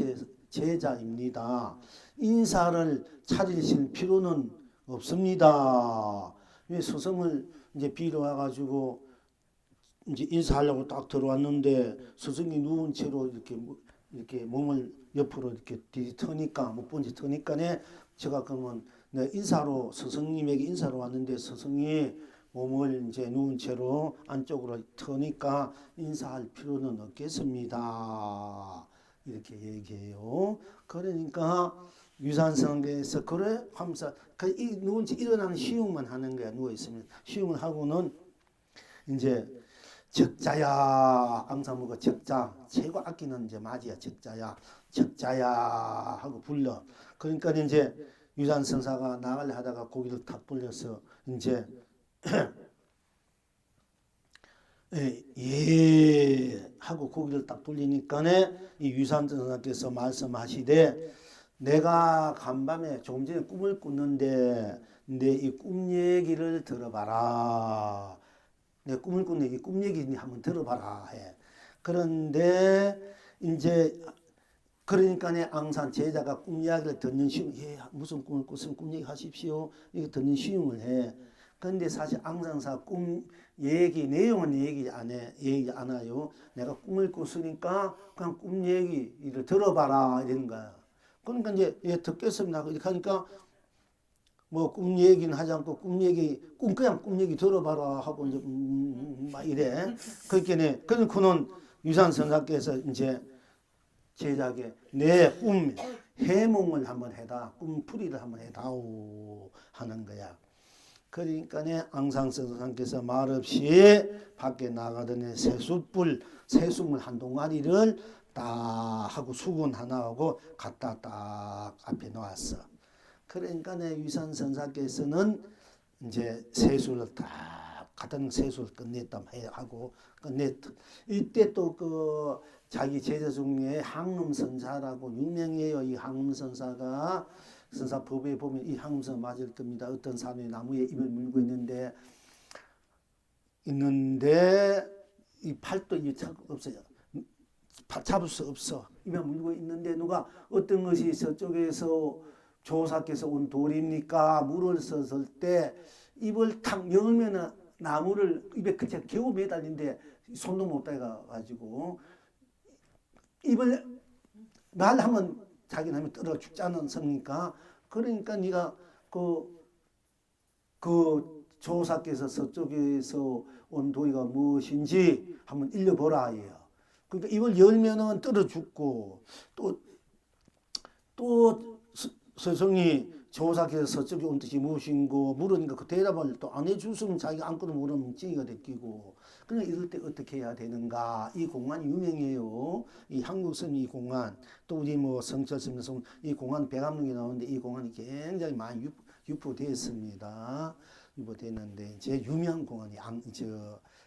제자입니다. 인사를 차리실 필요는 없습니다. 왜 스승을 이제 비로 와가지고 이제 인사하려고 딱 들어왔는데 스승이 누운 채로 이렇게 몸을 옆으로 이렇게 뒤트니까 못 본지 트니까네 제가 그러면 스승님에게 인사로 왔는데 스승이 몸을 이제 누운 채로 안쪽으로 트니까 인사할 필요는 없겠습니다. 이렇게 얘기해요. 그러니까 유산성에서 그래 하면서 누운 채 일어나는 시용만 하는 거야. 누워 있으면 시용을 하고는 이제 적자야 앙사무가 적자 최고 아끼는 이제 맞이야 적자야 하고 불러. 그러니까 이제 유산성사가 나가려 하다가 고기를 탁 불려서 이제 예 하고 고기를 딱 돌리니까네 이 유산성사께서 말씀하시되 내가 간밤에 조금 전에 꿈을 꿨는데 내 이 꿈 얘기를 들어봐라. 내 꿈을 꾼 얘기, 꿈 얘기 한번 들어봐라 해. 그런데 이제 그러니까 내 앙산 제자가 꿈 이야기를 듣는 시용, 무슨 꿈을 꿨으면 꿈 얘기 하십시오. 이거 듣는 시용을 해. 그런데 사실 앙산사 꿈 얘기 내용은 얘기 안 해요. 내가 꿈을 꿨으니까 그냥 꿈 얘기를 들어봐라 이런 거야. 그러니까 이제 듣겠습니다. 이렇게 하니까 뭐 꿈 얘기는 하지 않고 그냥 꿈 얘기 들어봐라 하고 이제 막 이래. 그렇게네. 그래서 그는 유산 선사께서 이제 제자에게 내 꿈 해몽을 한번 해다, 꿈풀이를 한번 해다오 하는 거야. 그러니까 앙상 선사께서 말없이 밖에 나가더니 새수물 한 동아리를 딱 하고 수건 하나 하고 갖다 딱 앞에 놓았어. 그러니까 위산 선사께서는 이제 세수를 다 같은 세수를 끝냈다 하고 끝냈다. 이때 또 자기 제자 중에 항음선사라고 유명해요. 이 항음선사가 선사법에 보면 이 항음선사 맞을 겁니다. 어떤 사람이 나무에 입을 물고 있는데 이 팔도 없어요. 잡을 수 없어. 입에 물고 있는데 누가 어떤 것이 저쪽에서 조사께서 온 돌입니까? 물을 썼을 때 입을 탁 열면은 나무를 입에 그냥 겨우 매달린데 손도 못 대가지고 입을 말하면 자기는 하면 떨어 죽지 않습니까? 그러니까 네가 그 조사께서 서쪽에서 온 도의가 무엇인지 한번 읽어보라 해요. 그러니까 입을 열면은 떨어 죽고 또 스승이 조사께서 서쪽에 온 뜻이 무엇인고 물으니까 그 대답을 또 안 해줬으면 자기가 안고도 모르면 찡이가 됐기고. 그러니까 이럴 때 어떻게 해야 되는가. 이 공안이 유명해요. 이 한국선 이 공안 또 우리 뭐 성철스님에서 이 공안 백암록이 나오는데 이 공안이 굉장히 많이 유포되었습니다. 유포됐는데 제일 유명한 공안이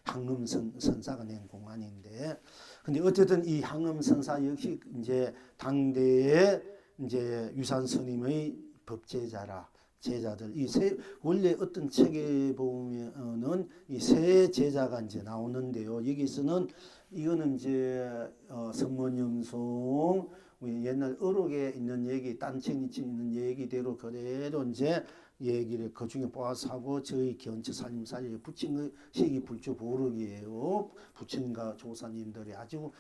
항음선사가 낸 공안인데 근데 어쨌든 이 항음선사 역시 이제 당대의 이제 유산 스님의 제자들 원래 어떤 책에 보면은 이 세 제자가 이제 나오는데요. 여기서는 이거는 이제 성문영송 옛날 어록에 있는 얘기, 딴청이 있는 얘기대로 그대로 이제 얘기를 그 중에 뽑아서 하고 저희 견처 살림살이에 붙인 것이 이 불주보록이에요. 부처님과 조사님들이 아주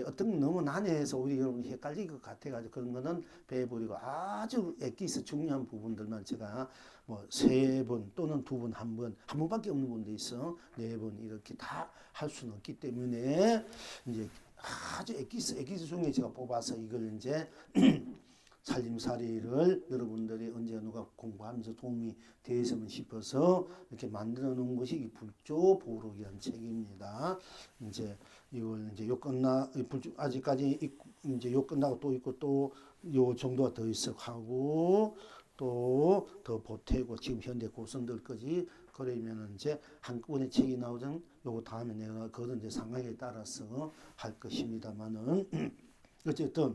어떤 건 너무 난해해서 우리 여러분 헷갈릴 것 같아가지고 그런 거는 빼버리고 아주 액기스 중요한 부분들만 제가 뭐 3번 또는 2번, 한 번밖에 없는 분도 있어. 4번 이렇게 다 할 수는 없기 때문에 이제 아주 엑기스 중에 제가 뽑아서 이걸 이제 살림살이를 여러분들이 언제 누가 공부하면서 도움이 되었으면 싶어서 이렇게 만들어 놓은 것이 이 불조 보록이라는 책입니다. 이제 이걸 이제 요 끝나 아직까지 이제 요 끝나고 또 있고 또 요 정도가 더 있어 하고 또 더 보태고 지금 현대 고선들까지 그러면은 이제 한꺼번에 책이 나오던 요거 다음에 내가 그거는 이제 상황에 따라서 할 것입니다만은 어쨌든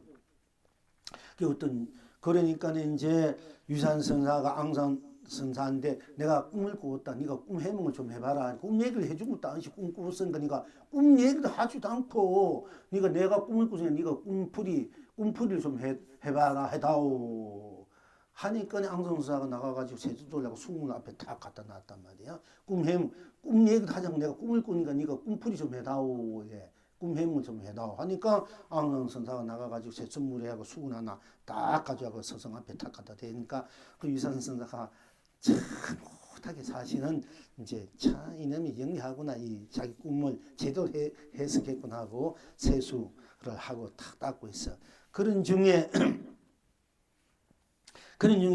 그 어떤 그러니까 이제 유산 선사가 앙상 선사인데 내가 꿈을 꾸었다. 네가 꿈 해몽을 좀 해봐라. 꿈 얘기를 해준 것도 아니지. 꿈 꾸었으니까 네가 꿈 얘기도 하지도 않고 네가 내가 꿈을 꾸으니까 네가 꿈풀이를 좀 해봐라 해다오. 하니까 앙상선사가 나가가지고 세수돌라고 수문 앞에 탁 갖다 놨단 말이야. 꿈 얘기도 하자고 내가 꿈을 꾸니까 네가 꿈풀이 좀 해다오. 예. 꿈 해몽을 좀 해다오 하니까 앙상선사가 나가가지고 세수물에 하고 수군 하나 딱 가져가고 서성 앞에 탁 갖다 대니까 그 유산선사가 참 못하게 사실은 이제 참 이놈이 영리하구나 이 자기 꿈을 제대로 해석했구나 하고 세수를 하고 탁 닦고 있어. 그런 중에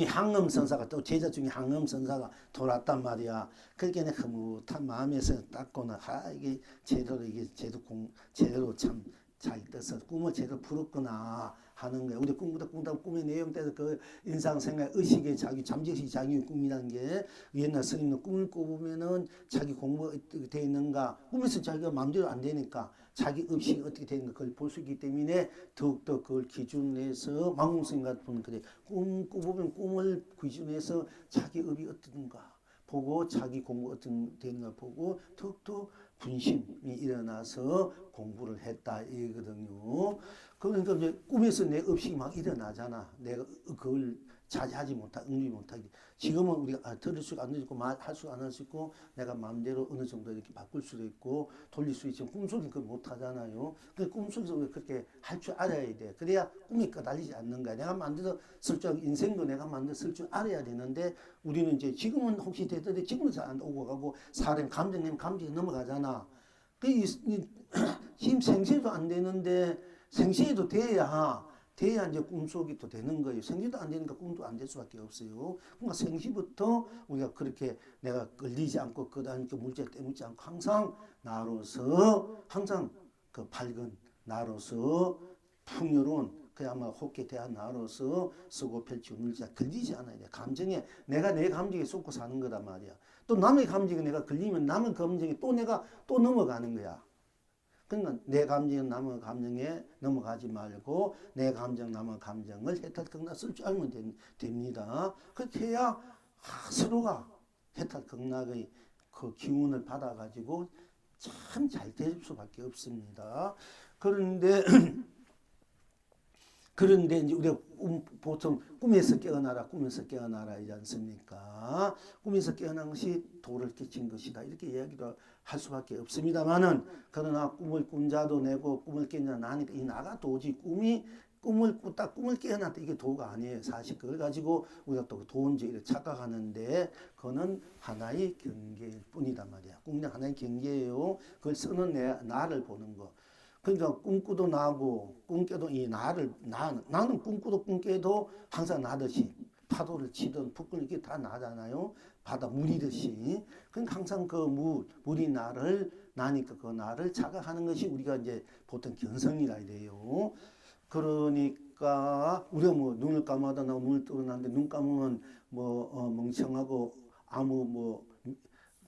항엄선사가 또 제자 중에 항엄선사가 돌았단 말이야. 그렇게 내가 흐뭇한 마음에서 닦고는 이게 제대로 참 잘 떠서 꿈을 제대로 풀었구나 하는 거야. 우리 꿈보다 꿈의 내용 때서 그 인상 생각 의식의 자기 잠재의식 자기 꿈이라는 게 옛날 스님은 꿈을 꿔보면은 자기 공부가 어떻게 돼 있는가 꿈에서 자기가 마음대로 안 되니까 자기 의식이 어떻게 되는가 그걸 볼 수 있기 때문에 더욱더 그걸 기준해서 망공스님 같은 분은 그래 꿈 꿔보면 꿈을 기준해서 자기 의이 어떤가 보고 자기 공부 어떤 되는가 보고 더욱더 분심이 일어나서 공부를 했다 이거든요. 그러니까 이제 꿈에서 내 의식이 막 일어나잖아. 내가 그걸 자제하지 못하고 응리 못하기. 지금은 우리가 들을 수가 안 있고 말할 수가 안 할 수 있고 내가 마음대로 어느 정도 이렇게 바꿀 수도 있고 돌릴 수 있지만 꿈속에 그걸 못 하잖아요. 근데 꿈속에서 그렇게 할 줄 알아야 돼. 그래야 꿈이 까달리지 않는 거야. 내가 만들어 쓸 줄 인생도 내가 만들어 쓸 줄 알아야 되는데 우리는 이제 지금은 혹시 되더라도 지금은 잘 안 오고 가고 사람 감정이 넘어가잖아. 지금 생시도 안 되는데 생시도 돼야 이제 꿈속이 또 되는 거예요. 생시도 안 되니까 꿈도 안 될 수밖에 없어요. 그러니까 생시부터 우리가 그렇게 내가 끌리지 않고 그다음에 물질 때묻지 않고 항상 나로서 항상 그 밝은 나로서 풍요로운 그야말로 혹게 대한 나로서 쓰고 펼치고 물자 걸리지 않아야 돼. 감정에 내가 내 감정에 쏟고 사는 거단 말이야. 또 남의 감정에 내가 걸리면 남의 감정에 또 내가 또 넘어가는 거야. 그러니까 내 감정이 남의 감정에 넘어가지 말고 내 감정 남의 감정을 해탈극락 쓸 줄 알면 됩니다. 그렇게 해야 서로가 해탈극락의 그 기운을 받아가지고 참 잘 될 수밖에 없습니다. 그런데 이제 우리가 보통 꿈에서 깨어나라 이지 않습니까? 꿈에서 깨어난 것이 도를 끼친 것이다 이렇게 이야기도 할 수밖에 없습니다만은 그러나 꿈을 꾼 자도 내고 꿈을 깬 자는 나니까 이 나가 도지 꿈을 꿨다 꿈을 깨어났다 이게 도가 아니에요. 사실 그걸 가지고 우리가 또 도인지 이렇게 착각하는데 그거는 하나의 경계일 뿐이단 말이야. 꿈은 하나의 경계예요. 그걸 쓰는 나를 보는 거. 그러니까 꿈꾸도 나고 꿈깨도 이 나는 꿈꾸도 꿈깨도 항상 나듯이 파도를 치든 북을 이게 다 나잖아요. 바다 물이듯이. 그러니까 항상 그 물이 나니까 그 나를 자각하는 것이 우리가 이제 보통 견성이라 해요. 그러니까 우리가 뭐 눈을 감아도 나고 눈을 뜨고나는데 눈 감으면 멍청하고 아무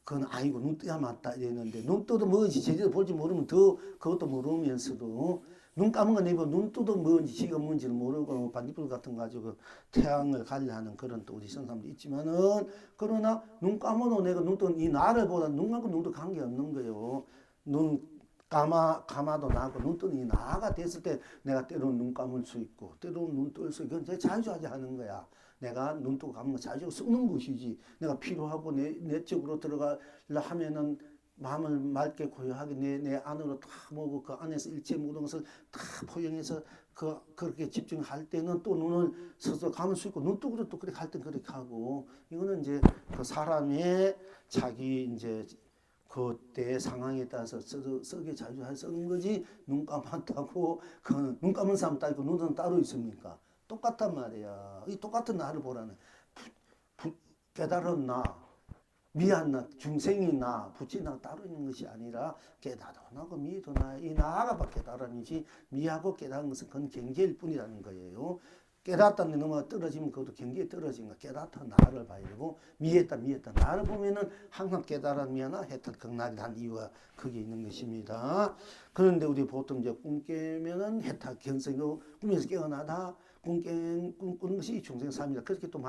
그건 아니고 눈 떠야 맞다 이랬는데 눈 떠도 뭔지 제대로 볼지 모르면 더 그것도 모르면서도 눈 감은 거 내고 눈 떠도 뭔지 지가 뭔지를 모르고 반딧불 같은 거 가지고 태양을 관리하는 그런 또 우리 선사람도 있지만은 그러나 눈 감아도 내가 눈 떠 이 나를 보다 눈 감고 눈도 관계 없는 거예요. 눈 감아도 나고 눈 뜨는 이 나가 됐을 때 내가 때로는 눈 감을 수 있고 때로는 눈 뜰 수 있고 그건 자유자재하는 거야. 내가 눈 뜨고 감는 거 자주 쓰는 것이지. 내가 필요하고 내 쪽으로 들어가려 하면은 마음을 맑게 고요하게 내 안으로 다 모으고 그 안에서 일체 모든 것을 다 포용해서 그렇게 집중할 때는 또 눈을 서서 감을 수 있고 눈 뜨고도 또 그렇게 할 땐 그렇게 하고 이거는 이제 그 사람의 자기 이제 그때 상황에 따라서 쓰게 자주 쓰는 거지. 눈 감았다고 그 눈 감은 사람 따로 눈은 따로 있습니까? 똑같단 말이야. 이 똑같은 나를 보라는. 깨달았나 미안나 중생이나 부치나 따로 있는 것이 아니라 깨달아나고 미도나 이 나가 깨달아니지 미하고 깨달은 것은 그건 경계일 뿐이라는 거예요. 깨닫다는 데 너무 떨어지면 그것도 경계에 떨어진 거. 깨닫다 나를 봐야 되고 미했다 나를 보면은 항상 깨달음이나 했다 극락이 한 이유가 거기에 있는 것입니다. 그런데 우리 보통 이제 꿈 깨면은 했다 견성이고 꿈에서 깨어나다 꿈꾸는 것이 중생삼이다. 그렇게 또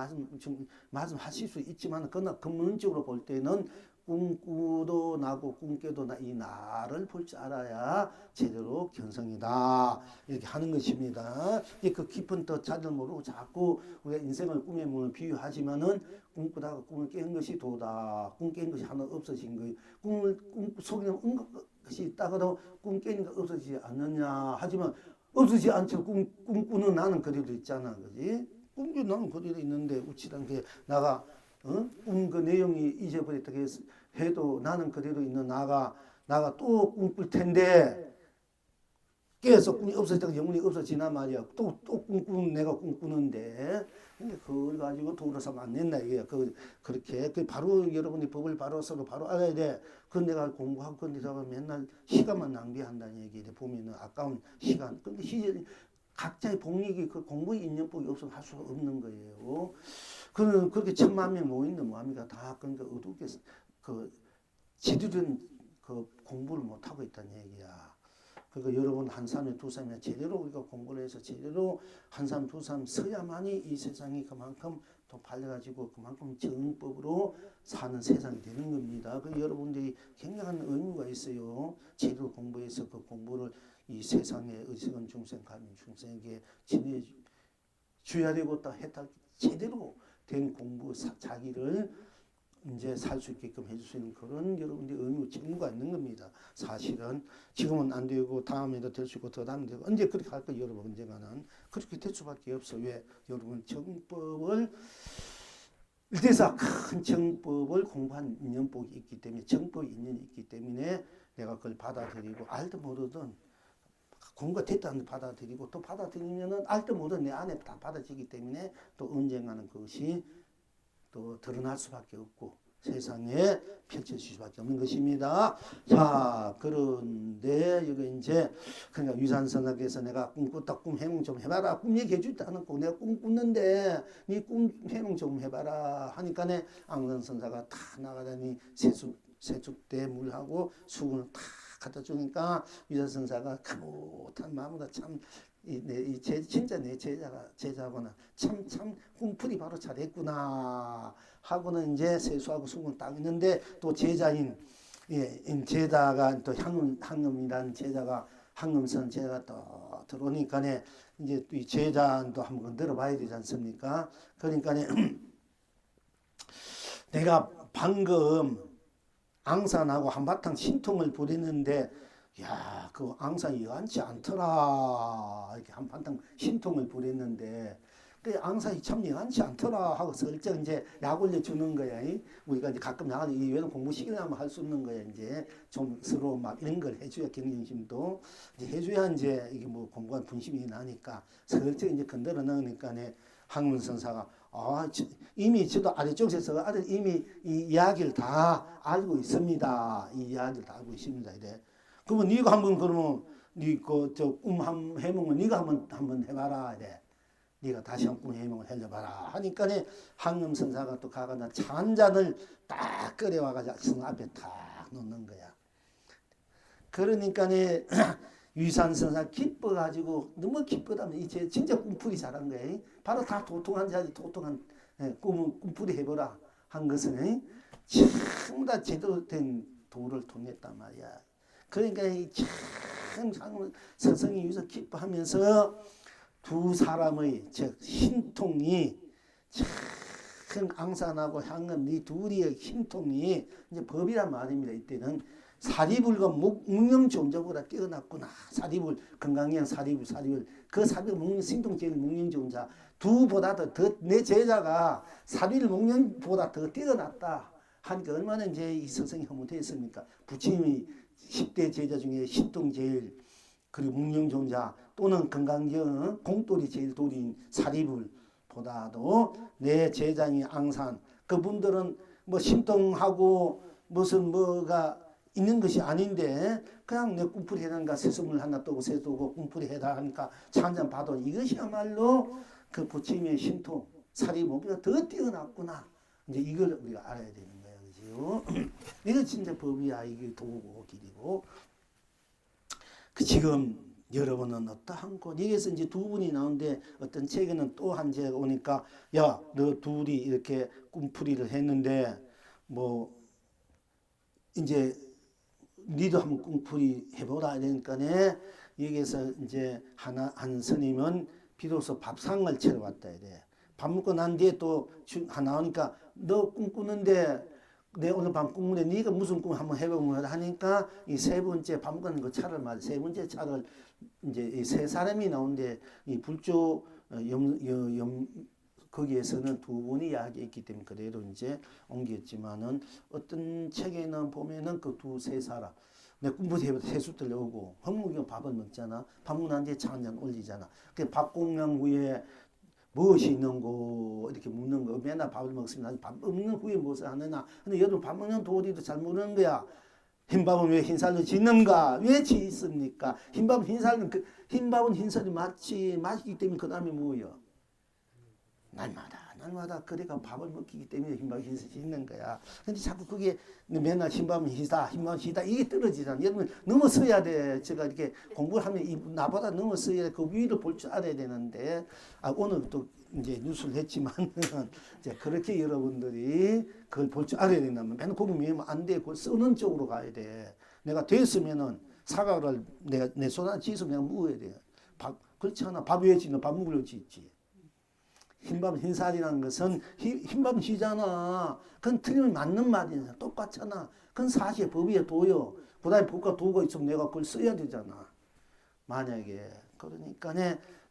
말씀하실 수 있지만 그러나 근본적으로 볼 때는 꿈꾸도 나고 꿈깨도 나 이 나를 볼 줄 알아야 제대로 견성이다 이렇게 하는 것입니다. 그 깊은 또 자리를 모르고 자꾸 우리가 인생을 꿈에 보면 비유하지만은 꿈꾸다가 꿈을 깬 것이 도다. 꿈 깬 것이 하나 없어진 거예요. 꿈 속에 것이 있다가도 꿈 깨니까 없어지지 않느냐 하지만 없어지지 않죠. 꿈꾸는 나는 그대로 있잖아, 그지? 꿈꾸는 나는 그대로 있는데 우치란 게 나가 꿈 그 내용이 잊어버렸다 해도 나는 그대로 있는 나가 또 꿈꿀 텐데 깨서 꿈이 없어졌다가 영혼이 없어지나 말이야. 또 꿈꾸는 내가 꿈꾸는데 근데 그걸 가지고 도로서면 안 된다 이게 그렇게 바로 여러분이 법을 바로 서로 바로 알아야 돼. 그 내가 공부하고 근데다가 맨날 시간만 낭비한다는 얘기 보면은 아까운 시간. 근데 각자의 복력이 그 공부의 인연법이 없으면 할 수가 없는 거예요. 그렇게 1000만 명 모이는데 뭐합니까? 다 그러니까 어둡게 제대로 그 공부를 못 하고 있다는 얘기야. 그러니까 여러분 한 사람에 두 사람에 제대로 우리가 공부를 해서 제대로 한 사람 두 사람 서야만이 이 세상이 그만큼 또 발려가지고 그만큼 정법으로 사는 세상이 되는 겁니다. 그 여러분들이 굉장한 의무가 있어요. 제대로 공부해서 그 공부를 이 세상에 의식은 중생, 가민 중생에게 지내줘야 되고 또 했다 제대로 된 공부 자기를 이제 살 수 있게끔 해줄 수 있는 그런 여러분들의 의무, 책무가 있는 겁니다. 사실은 지금은 안 되고 다음에도 될 수 있고 더 다음에 되고 언제 그렇게 할 거예요. 여러분 언젠가는 그렇게 될 수밖에 없어. 왜? 여러분 정법을 일대사 큰 정법을 공부한 인연복이 있기 때문에 정법의 인연이 있기 때문에 내가 그걸 받아들이고 알든 모르든 공부가 됐다는 받아들이고 또 받아들이면은 알든 모르든 내 안에 다 받아지기 때문에 또 언젠가는 그것이 또 드러날 수밖에 없고 세상에 펼쳐질 수밖에 없는 것입니다. 자, 그런데 여기 이제 그러니까 유산선학에서 내가 꿈꿨다 꿈 해몽 좀 해봐라 꿈 얘기해 주지 않았고 내가 꿈 꿨는데 네 꿈 해몽 좀 해봐라 하니까네 앙선선사가 다 나가다니 세축대 물하고 수건을 다 갖다 주니까 유산선사가 그못한 마음으로 참 진짜 내 제자구나. 참 꿈풀이 바로 잘했구나 하고는 이제 세수하고 수건 딱 있는데 또 제자인 제자가 또 항음이라는 제자가 항음선 제자가 또 들어오니까네 이제 이 제자도 한번 들어봐야 되지 않습니까? 그러니까네 내가 방금 앙산하고 한바탕 신통을 부리는데 야, 그 앙산이 여한치 않더라. 이렇게 한바탕 신통을 부렸는데, 그 앙산이 참 여한치 않더라 하고 슬쩍 이제 약 올려주는 거야. 우리가 이제 가끔 나가서 이 외는 공부 시키려면 할 수 있는 거야. 이제 좀 서로 막 이런 걸 해줘야 경쟁심도 이제 해줘야 이제 이게 뭐 공부한 분심이 나니까 슬쩍 이제 건드려 넣으니까네 항문선사가 이미 저도 아래쪽에서 이미 이 이야기를 다 알고 있습니다. 이 이야기를 다 알고 있습니다. 이래. 그러면 네가 한번 그러면 꿈 해몽을 네가 한번 해봐라 이래. 네가 다시 한번 꿈 해몽을 해봐라 하니까네 항염선사가 또 가가 차 한 잔을 딱 끓여와가지고 성 앞에 딱 놓는 거야. 그러니까네 유산선사 기뻐가지고 너무 기쁘다면 이제 진짜 꿈풀이 잘한 거야. 바로 다 도통한 자리 도통한 꿈풀이 해보라 한 것은 전부 다 제대로 된 도를 통했단 말이야. 그러니까 참 서성이 유서 기뻐하면서 두 사람의 즉 신통이 참 앙산하고 향은 이 둘의 신통이 이제 법이란 말입니다. 이때는 사리불과 묵념존자보다 뛰어났구나. 사리불 건강형 사리불 그 사리불 묵념 신통제일 묵념존자 두보다 더 내 제자가 사리불 묵념보다 더 뛰어났다 하니까 얼마나 이제 이 서성이 허무했습니까? 부처님이 10대 제자 중에 신동 제일 그리고 묵념종자 또는 건강경 공돌이 제일 돌인 사리불 보다도 내 제자인 앙산 그분들은 뭐 신동하고 무슨 뭐가 있는 것이 아닌데 그냥 내 꿈풀이 해달니까 새소물 하나 뜨고 새도고 꿈풀이 해달니까 차 한잔 봐도 이것이야말로 그 부처님의 신통 사리보기가 더 뛰어났구나. 이제 이걸 우리가 알아야 되는 거예요. 그죠? 이건 진짜 법이야. 이게 도고 길이고. 그 지금 여러분은 어떠한 곳 여기서 이제 두 분이 나오는데 어떤 책에는 또 한 제가 오니까 야, 너 둘이 이렇게 꿈풀이를 했는데 뭐 이제 니도 한번 꿈풀이 해보라 이러니까네 여기서 이제 한 스님은 비로소 밥상을 차려 왔다 이래. 밥 먹고 난 뒤에 또 나오니까 너 꿈꾸는데 내 오늘 밤 꿈꾸는데 네가 무슨 꿈 한번 해보면 하니까 이 세 번째 밥 먹는 그 차를 맞아. 세 번째 차를 이제 이 세 사람이 나오는데 이 불조 거기에서는 두 분이 이야기했기 때문에 그대로 이제 옮겼지만은 어떤 책에는 보면은 그 두세 사람 내 꿈부터 세수들 오고 한국이 밥을 먹잖아. 밥 먹고 난 뒤에 차 한잔 올리잖아. 그 밥 공양 후에 무엇이 있는 거 이렇게 묻는 거 맨날 밥을 먹습니다. 밥 먹는 후에 무엇을 하느냐. 근데 여러분 밥 먹는 도리도 잘 모르는 거야. 흰밥은 왜 흰살로 짓는가? 왜 짓습니까? 흰밥은 흰살이 맛있기 때문에 그 다음에 뭐예요? 날마다 그래가 밥을 먹기 때문에 흰밥이 흰는 거야. 근데 자꾸 그게 맨날 흰밥은 희다 이게 떨어지잖아. 여러분 넘어서야 돼. 제가 이렇게 공부를 하면 나보다 넘어서야 돼. 그 위를 볼 줄 알아야 되는데 오늘 또 이제 뉴스를 했지만 이제 그렇게 여러분들이 그걸 볼 줄 알아야 된다면 맨날 공부 외우면 안 돼. 그걸 쓰는 쪽으로 가야 돼. 내가 됐으면은 사과를 내 손 안에 쥐서 내가 먹어야 돼. 그렇지 않아. 밥 왜 짓는 밥 먹으려고 짓지. 흰밥 흰살이라는 것은 흰밥 쥐잖아. 그건 틀리면 맞는 말이잖아. 똑같잖아. 그건 사실 법이야 도요. 그 다음에 법과 도가 있으면 내가 그걸 써야 되잖아. 만약에 그러니까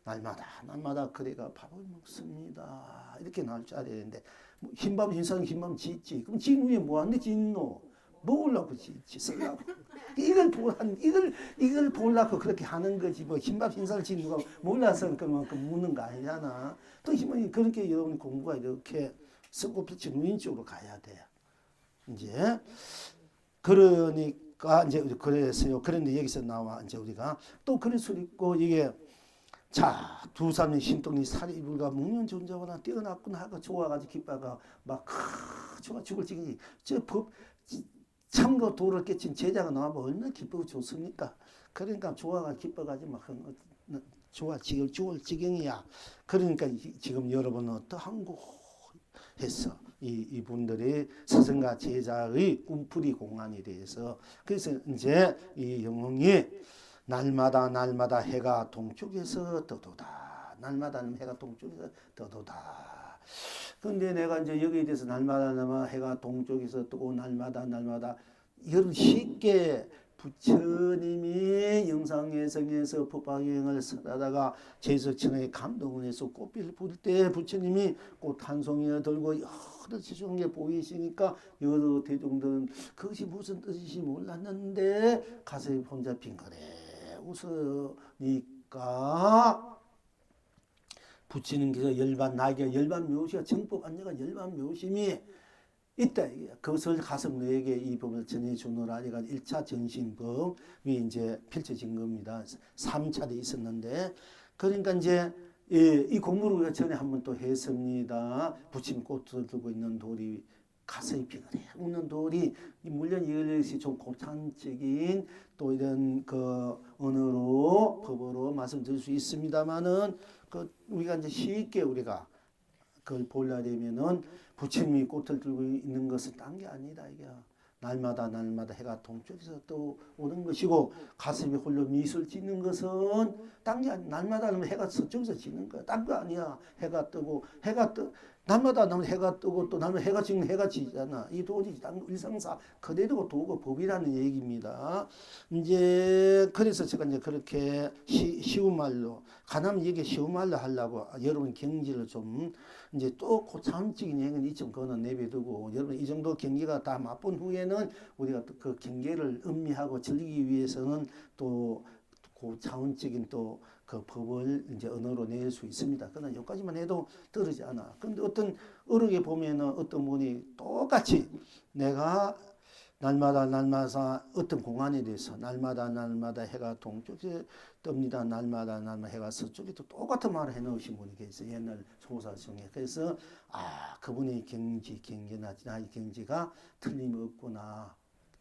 날마다 그래가 밥을 먹습니다. 이렇게 나올 줄 알아야 되는데 흰밥 흰살은 짓지. 그럼 지금 위에 뭐하는데 짓노? 먹으려고 짓지 쓰려고. 이걸 보려고 그렇게 하는 거지. 뭐 흰밥 흰살 짓는 누가 몰라서 그만큼 묻는 거 아니잖아. 또 힘이 그렇게 여러분 공부가 이렇게 스코피치 무인적으로 가야 돼. 이제 그러니까 이제 그랬어요. 그런데 여기서 나와 이제 우리가 또 그럴 수 있고 이게 자, 두 사람의 신동이 사리불과 묵념 존재보다 뛰어났구나 하고 좋아가지고 기뻐가 막 좋아 죽을 지경이 저법 참고 도를 깨친 제자가 나와면 얼마나 기쁘고 좋습니까? 그러니까 좋아가 기뻐가지고 막 좋아 죽을 지경이야. 그러니까 지금 여러분은 어떠한 곳 했어. 이분들이 스승과 제자의 꿈풀이 공안에 대해서 그래서 이제 이 영웅이 날마다 해가 동쪽에서 떠도다. 날마다 해가 동쪽에서 떠도다. 근데 내가 이제 여기에 대해서 날마다 해가 동쪽에서 뜨고 날마다 이걸 쉽게 부처님이 영상예성에서 법화경을 설하다가 제석천에 감동을 해서 꽃비를 부를 때 부처님이 꽃 한 송이를 들고 여러 지중에 보이시니까 여러 대중들은 그것이 무슨 뜻인지 몰랐는데 가슴이 혼자 빙그레 웃으니까 부처님께서 열반 묘시가 정법 안내가 열반 묘심이 있다. 그것을 가서 너에게 이 법을 전해주노라. 이가 1차 전신법이 이제 펼쳐진 겁니다. 3차도 있었는데 그러니까 이제 이 공부를 우리가 전에 한번 또 했습니다. 부처님 꽃을 들고 있는 돌이 가슴이 비그레 웃는 돌이 물론 이것이 좀 고탄적인 또 이런 그 언어로 법으로 말씀드릴 수 있습니다만은 그 우리가 이제 쉽게 우리가 그걸 보려면은 부처님이 꽃을 들고 있는 것은 딴 게 아니다 이게 날마다 해가 동쪽에서 또 오는 것이고 가슴이 홀로 미술 짓는 것은 딴 게 아니야. 날마다 해가 서쪽에서 지는 거야. 딴 거 아니야. 해가 뜨고 날마다 해가 뜨고 또 날마다 해가 지면 해가 지잖아. 이 도지 일상사 그대로 도가 법이라는 얘기입니다. 이제 그래서 제가 이제 그렇게 쉬운 말로 가나면 이게 쉬운 말로 하려고 여러분 경지를 좀 이제 또 고차원적인 얘기는 이쯤 거는 내비두고 여러분 이 정도 경기가 다 맛본 후에는 우리가 또 그 경계를 음미하고 즐기기 위해서는 또 고차원적인 또 그 법을 이제 언어로 낼 수 있습니다. 그러나 여기까지만 해도 떨어지지 않아. 근데 어떤 어록에 보면은 어떤 분이 똑같이 내가 날마다 어떤 공간에 대해서 날마다 해가 동쪽에 뜹니다. 날마다 해가 서쪽에 또 똑같은 말을 해놓으신 분이 계세요. 옛날 조사 중에. 그래서 그분의 경지나 나의 경지가 틀림없구나.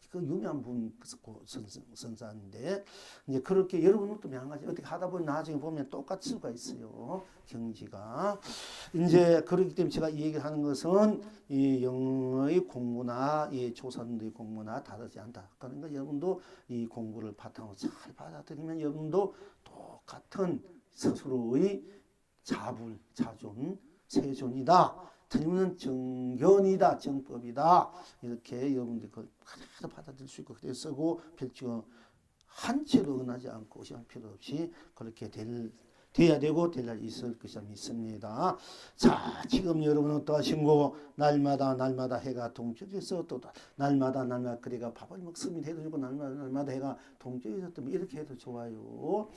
그 유명한 분 선사인데 이제 그렇게 여러분도 마찬가지 어떻게 하다 보면 나중에 보면 똑같을 수가 있어요. 경지가 이제 그렇기 때문에 제가 이 얘기를 하는 것은 이 영어의 공부나 이 조선의 공부나 다르지 않다. 그러니까 여러분도 이 공부를 바탕으로 잘 받아들이면 여러분도 똑같은 스스로의 자불, 자존, 세존이다. 틀림없는 정견이다, 정법이다. 이렇게 여러분들 그걸 받아들일 수 있고 그때 쓰고 별지어 한 채도 응하지 않고 시간 필요 없이 그렇게 돼야 되고 될 날 있을 것이라 믿습니다. 자, 지금 여러분은 또 하신고 날마다 해가 동쪽에서 또 날마다 그래가 밥을 먹으면 해도 좋고 날마다 해가 동쪽에서 뜨면 이렇게 해도 좋아요.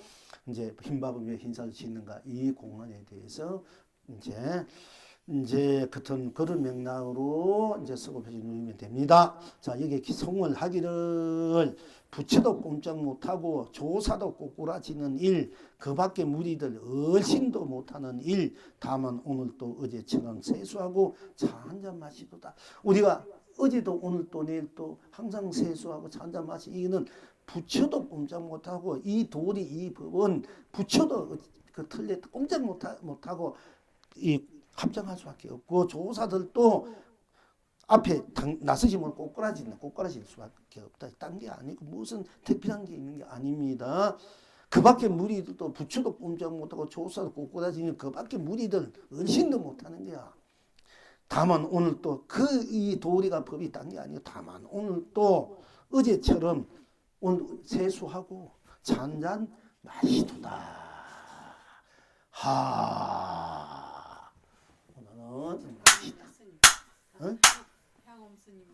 이제 흰밥은 왜 흰살을 짓는가 이 공간에 대해서 이제 그런 맥락으로 이제 쓰고 표시 누르면 됩니다. 자, 여기 기송을 하기를 부처도 꼼짝 못하고 조사도 꼬꾸라지는 일, 그 밖에 무리들 얼씬도 못하는 일, 다만 오늘 또 어제처럼 세수하고 차 한잔 마시도다. 우리가 어제도 오늘 또 내일 또 항상 세수하고 차 한잔 마시 이거는 부처도 꼼짝 못하고 이 도리 이 법은 부처도 그 틀에 꼼짝 못하고 이 합장할 수밖에 없고 조사들도 앞에 나서지 못 꼬꾸라질 수밖에 없다. 딴 게 아니고 무슨 특별한 게 있는 게 아닙니다. 그 밖에 무리들도 부처도 꼼짝 못하고 조사도 꼬꾸라지는 그 밖에 무리들 얼씬도 못하는 거야. 다만 오늘 또 그 이 도리가 법이 딴 게 아니고 다만 오늘 또 어제처럼 오늘 세수하고 잔잔 마시도다. 하. 오늘은 마시다. 응? 향엄스님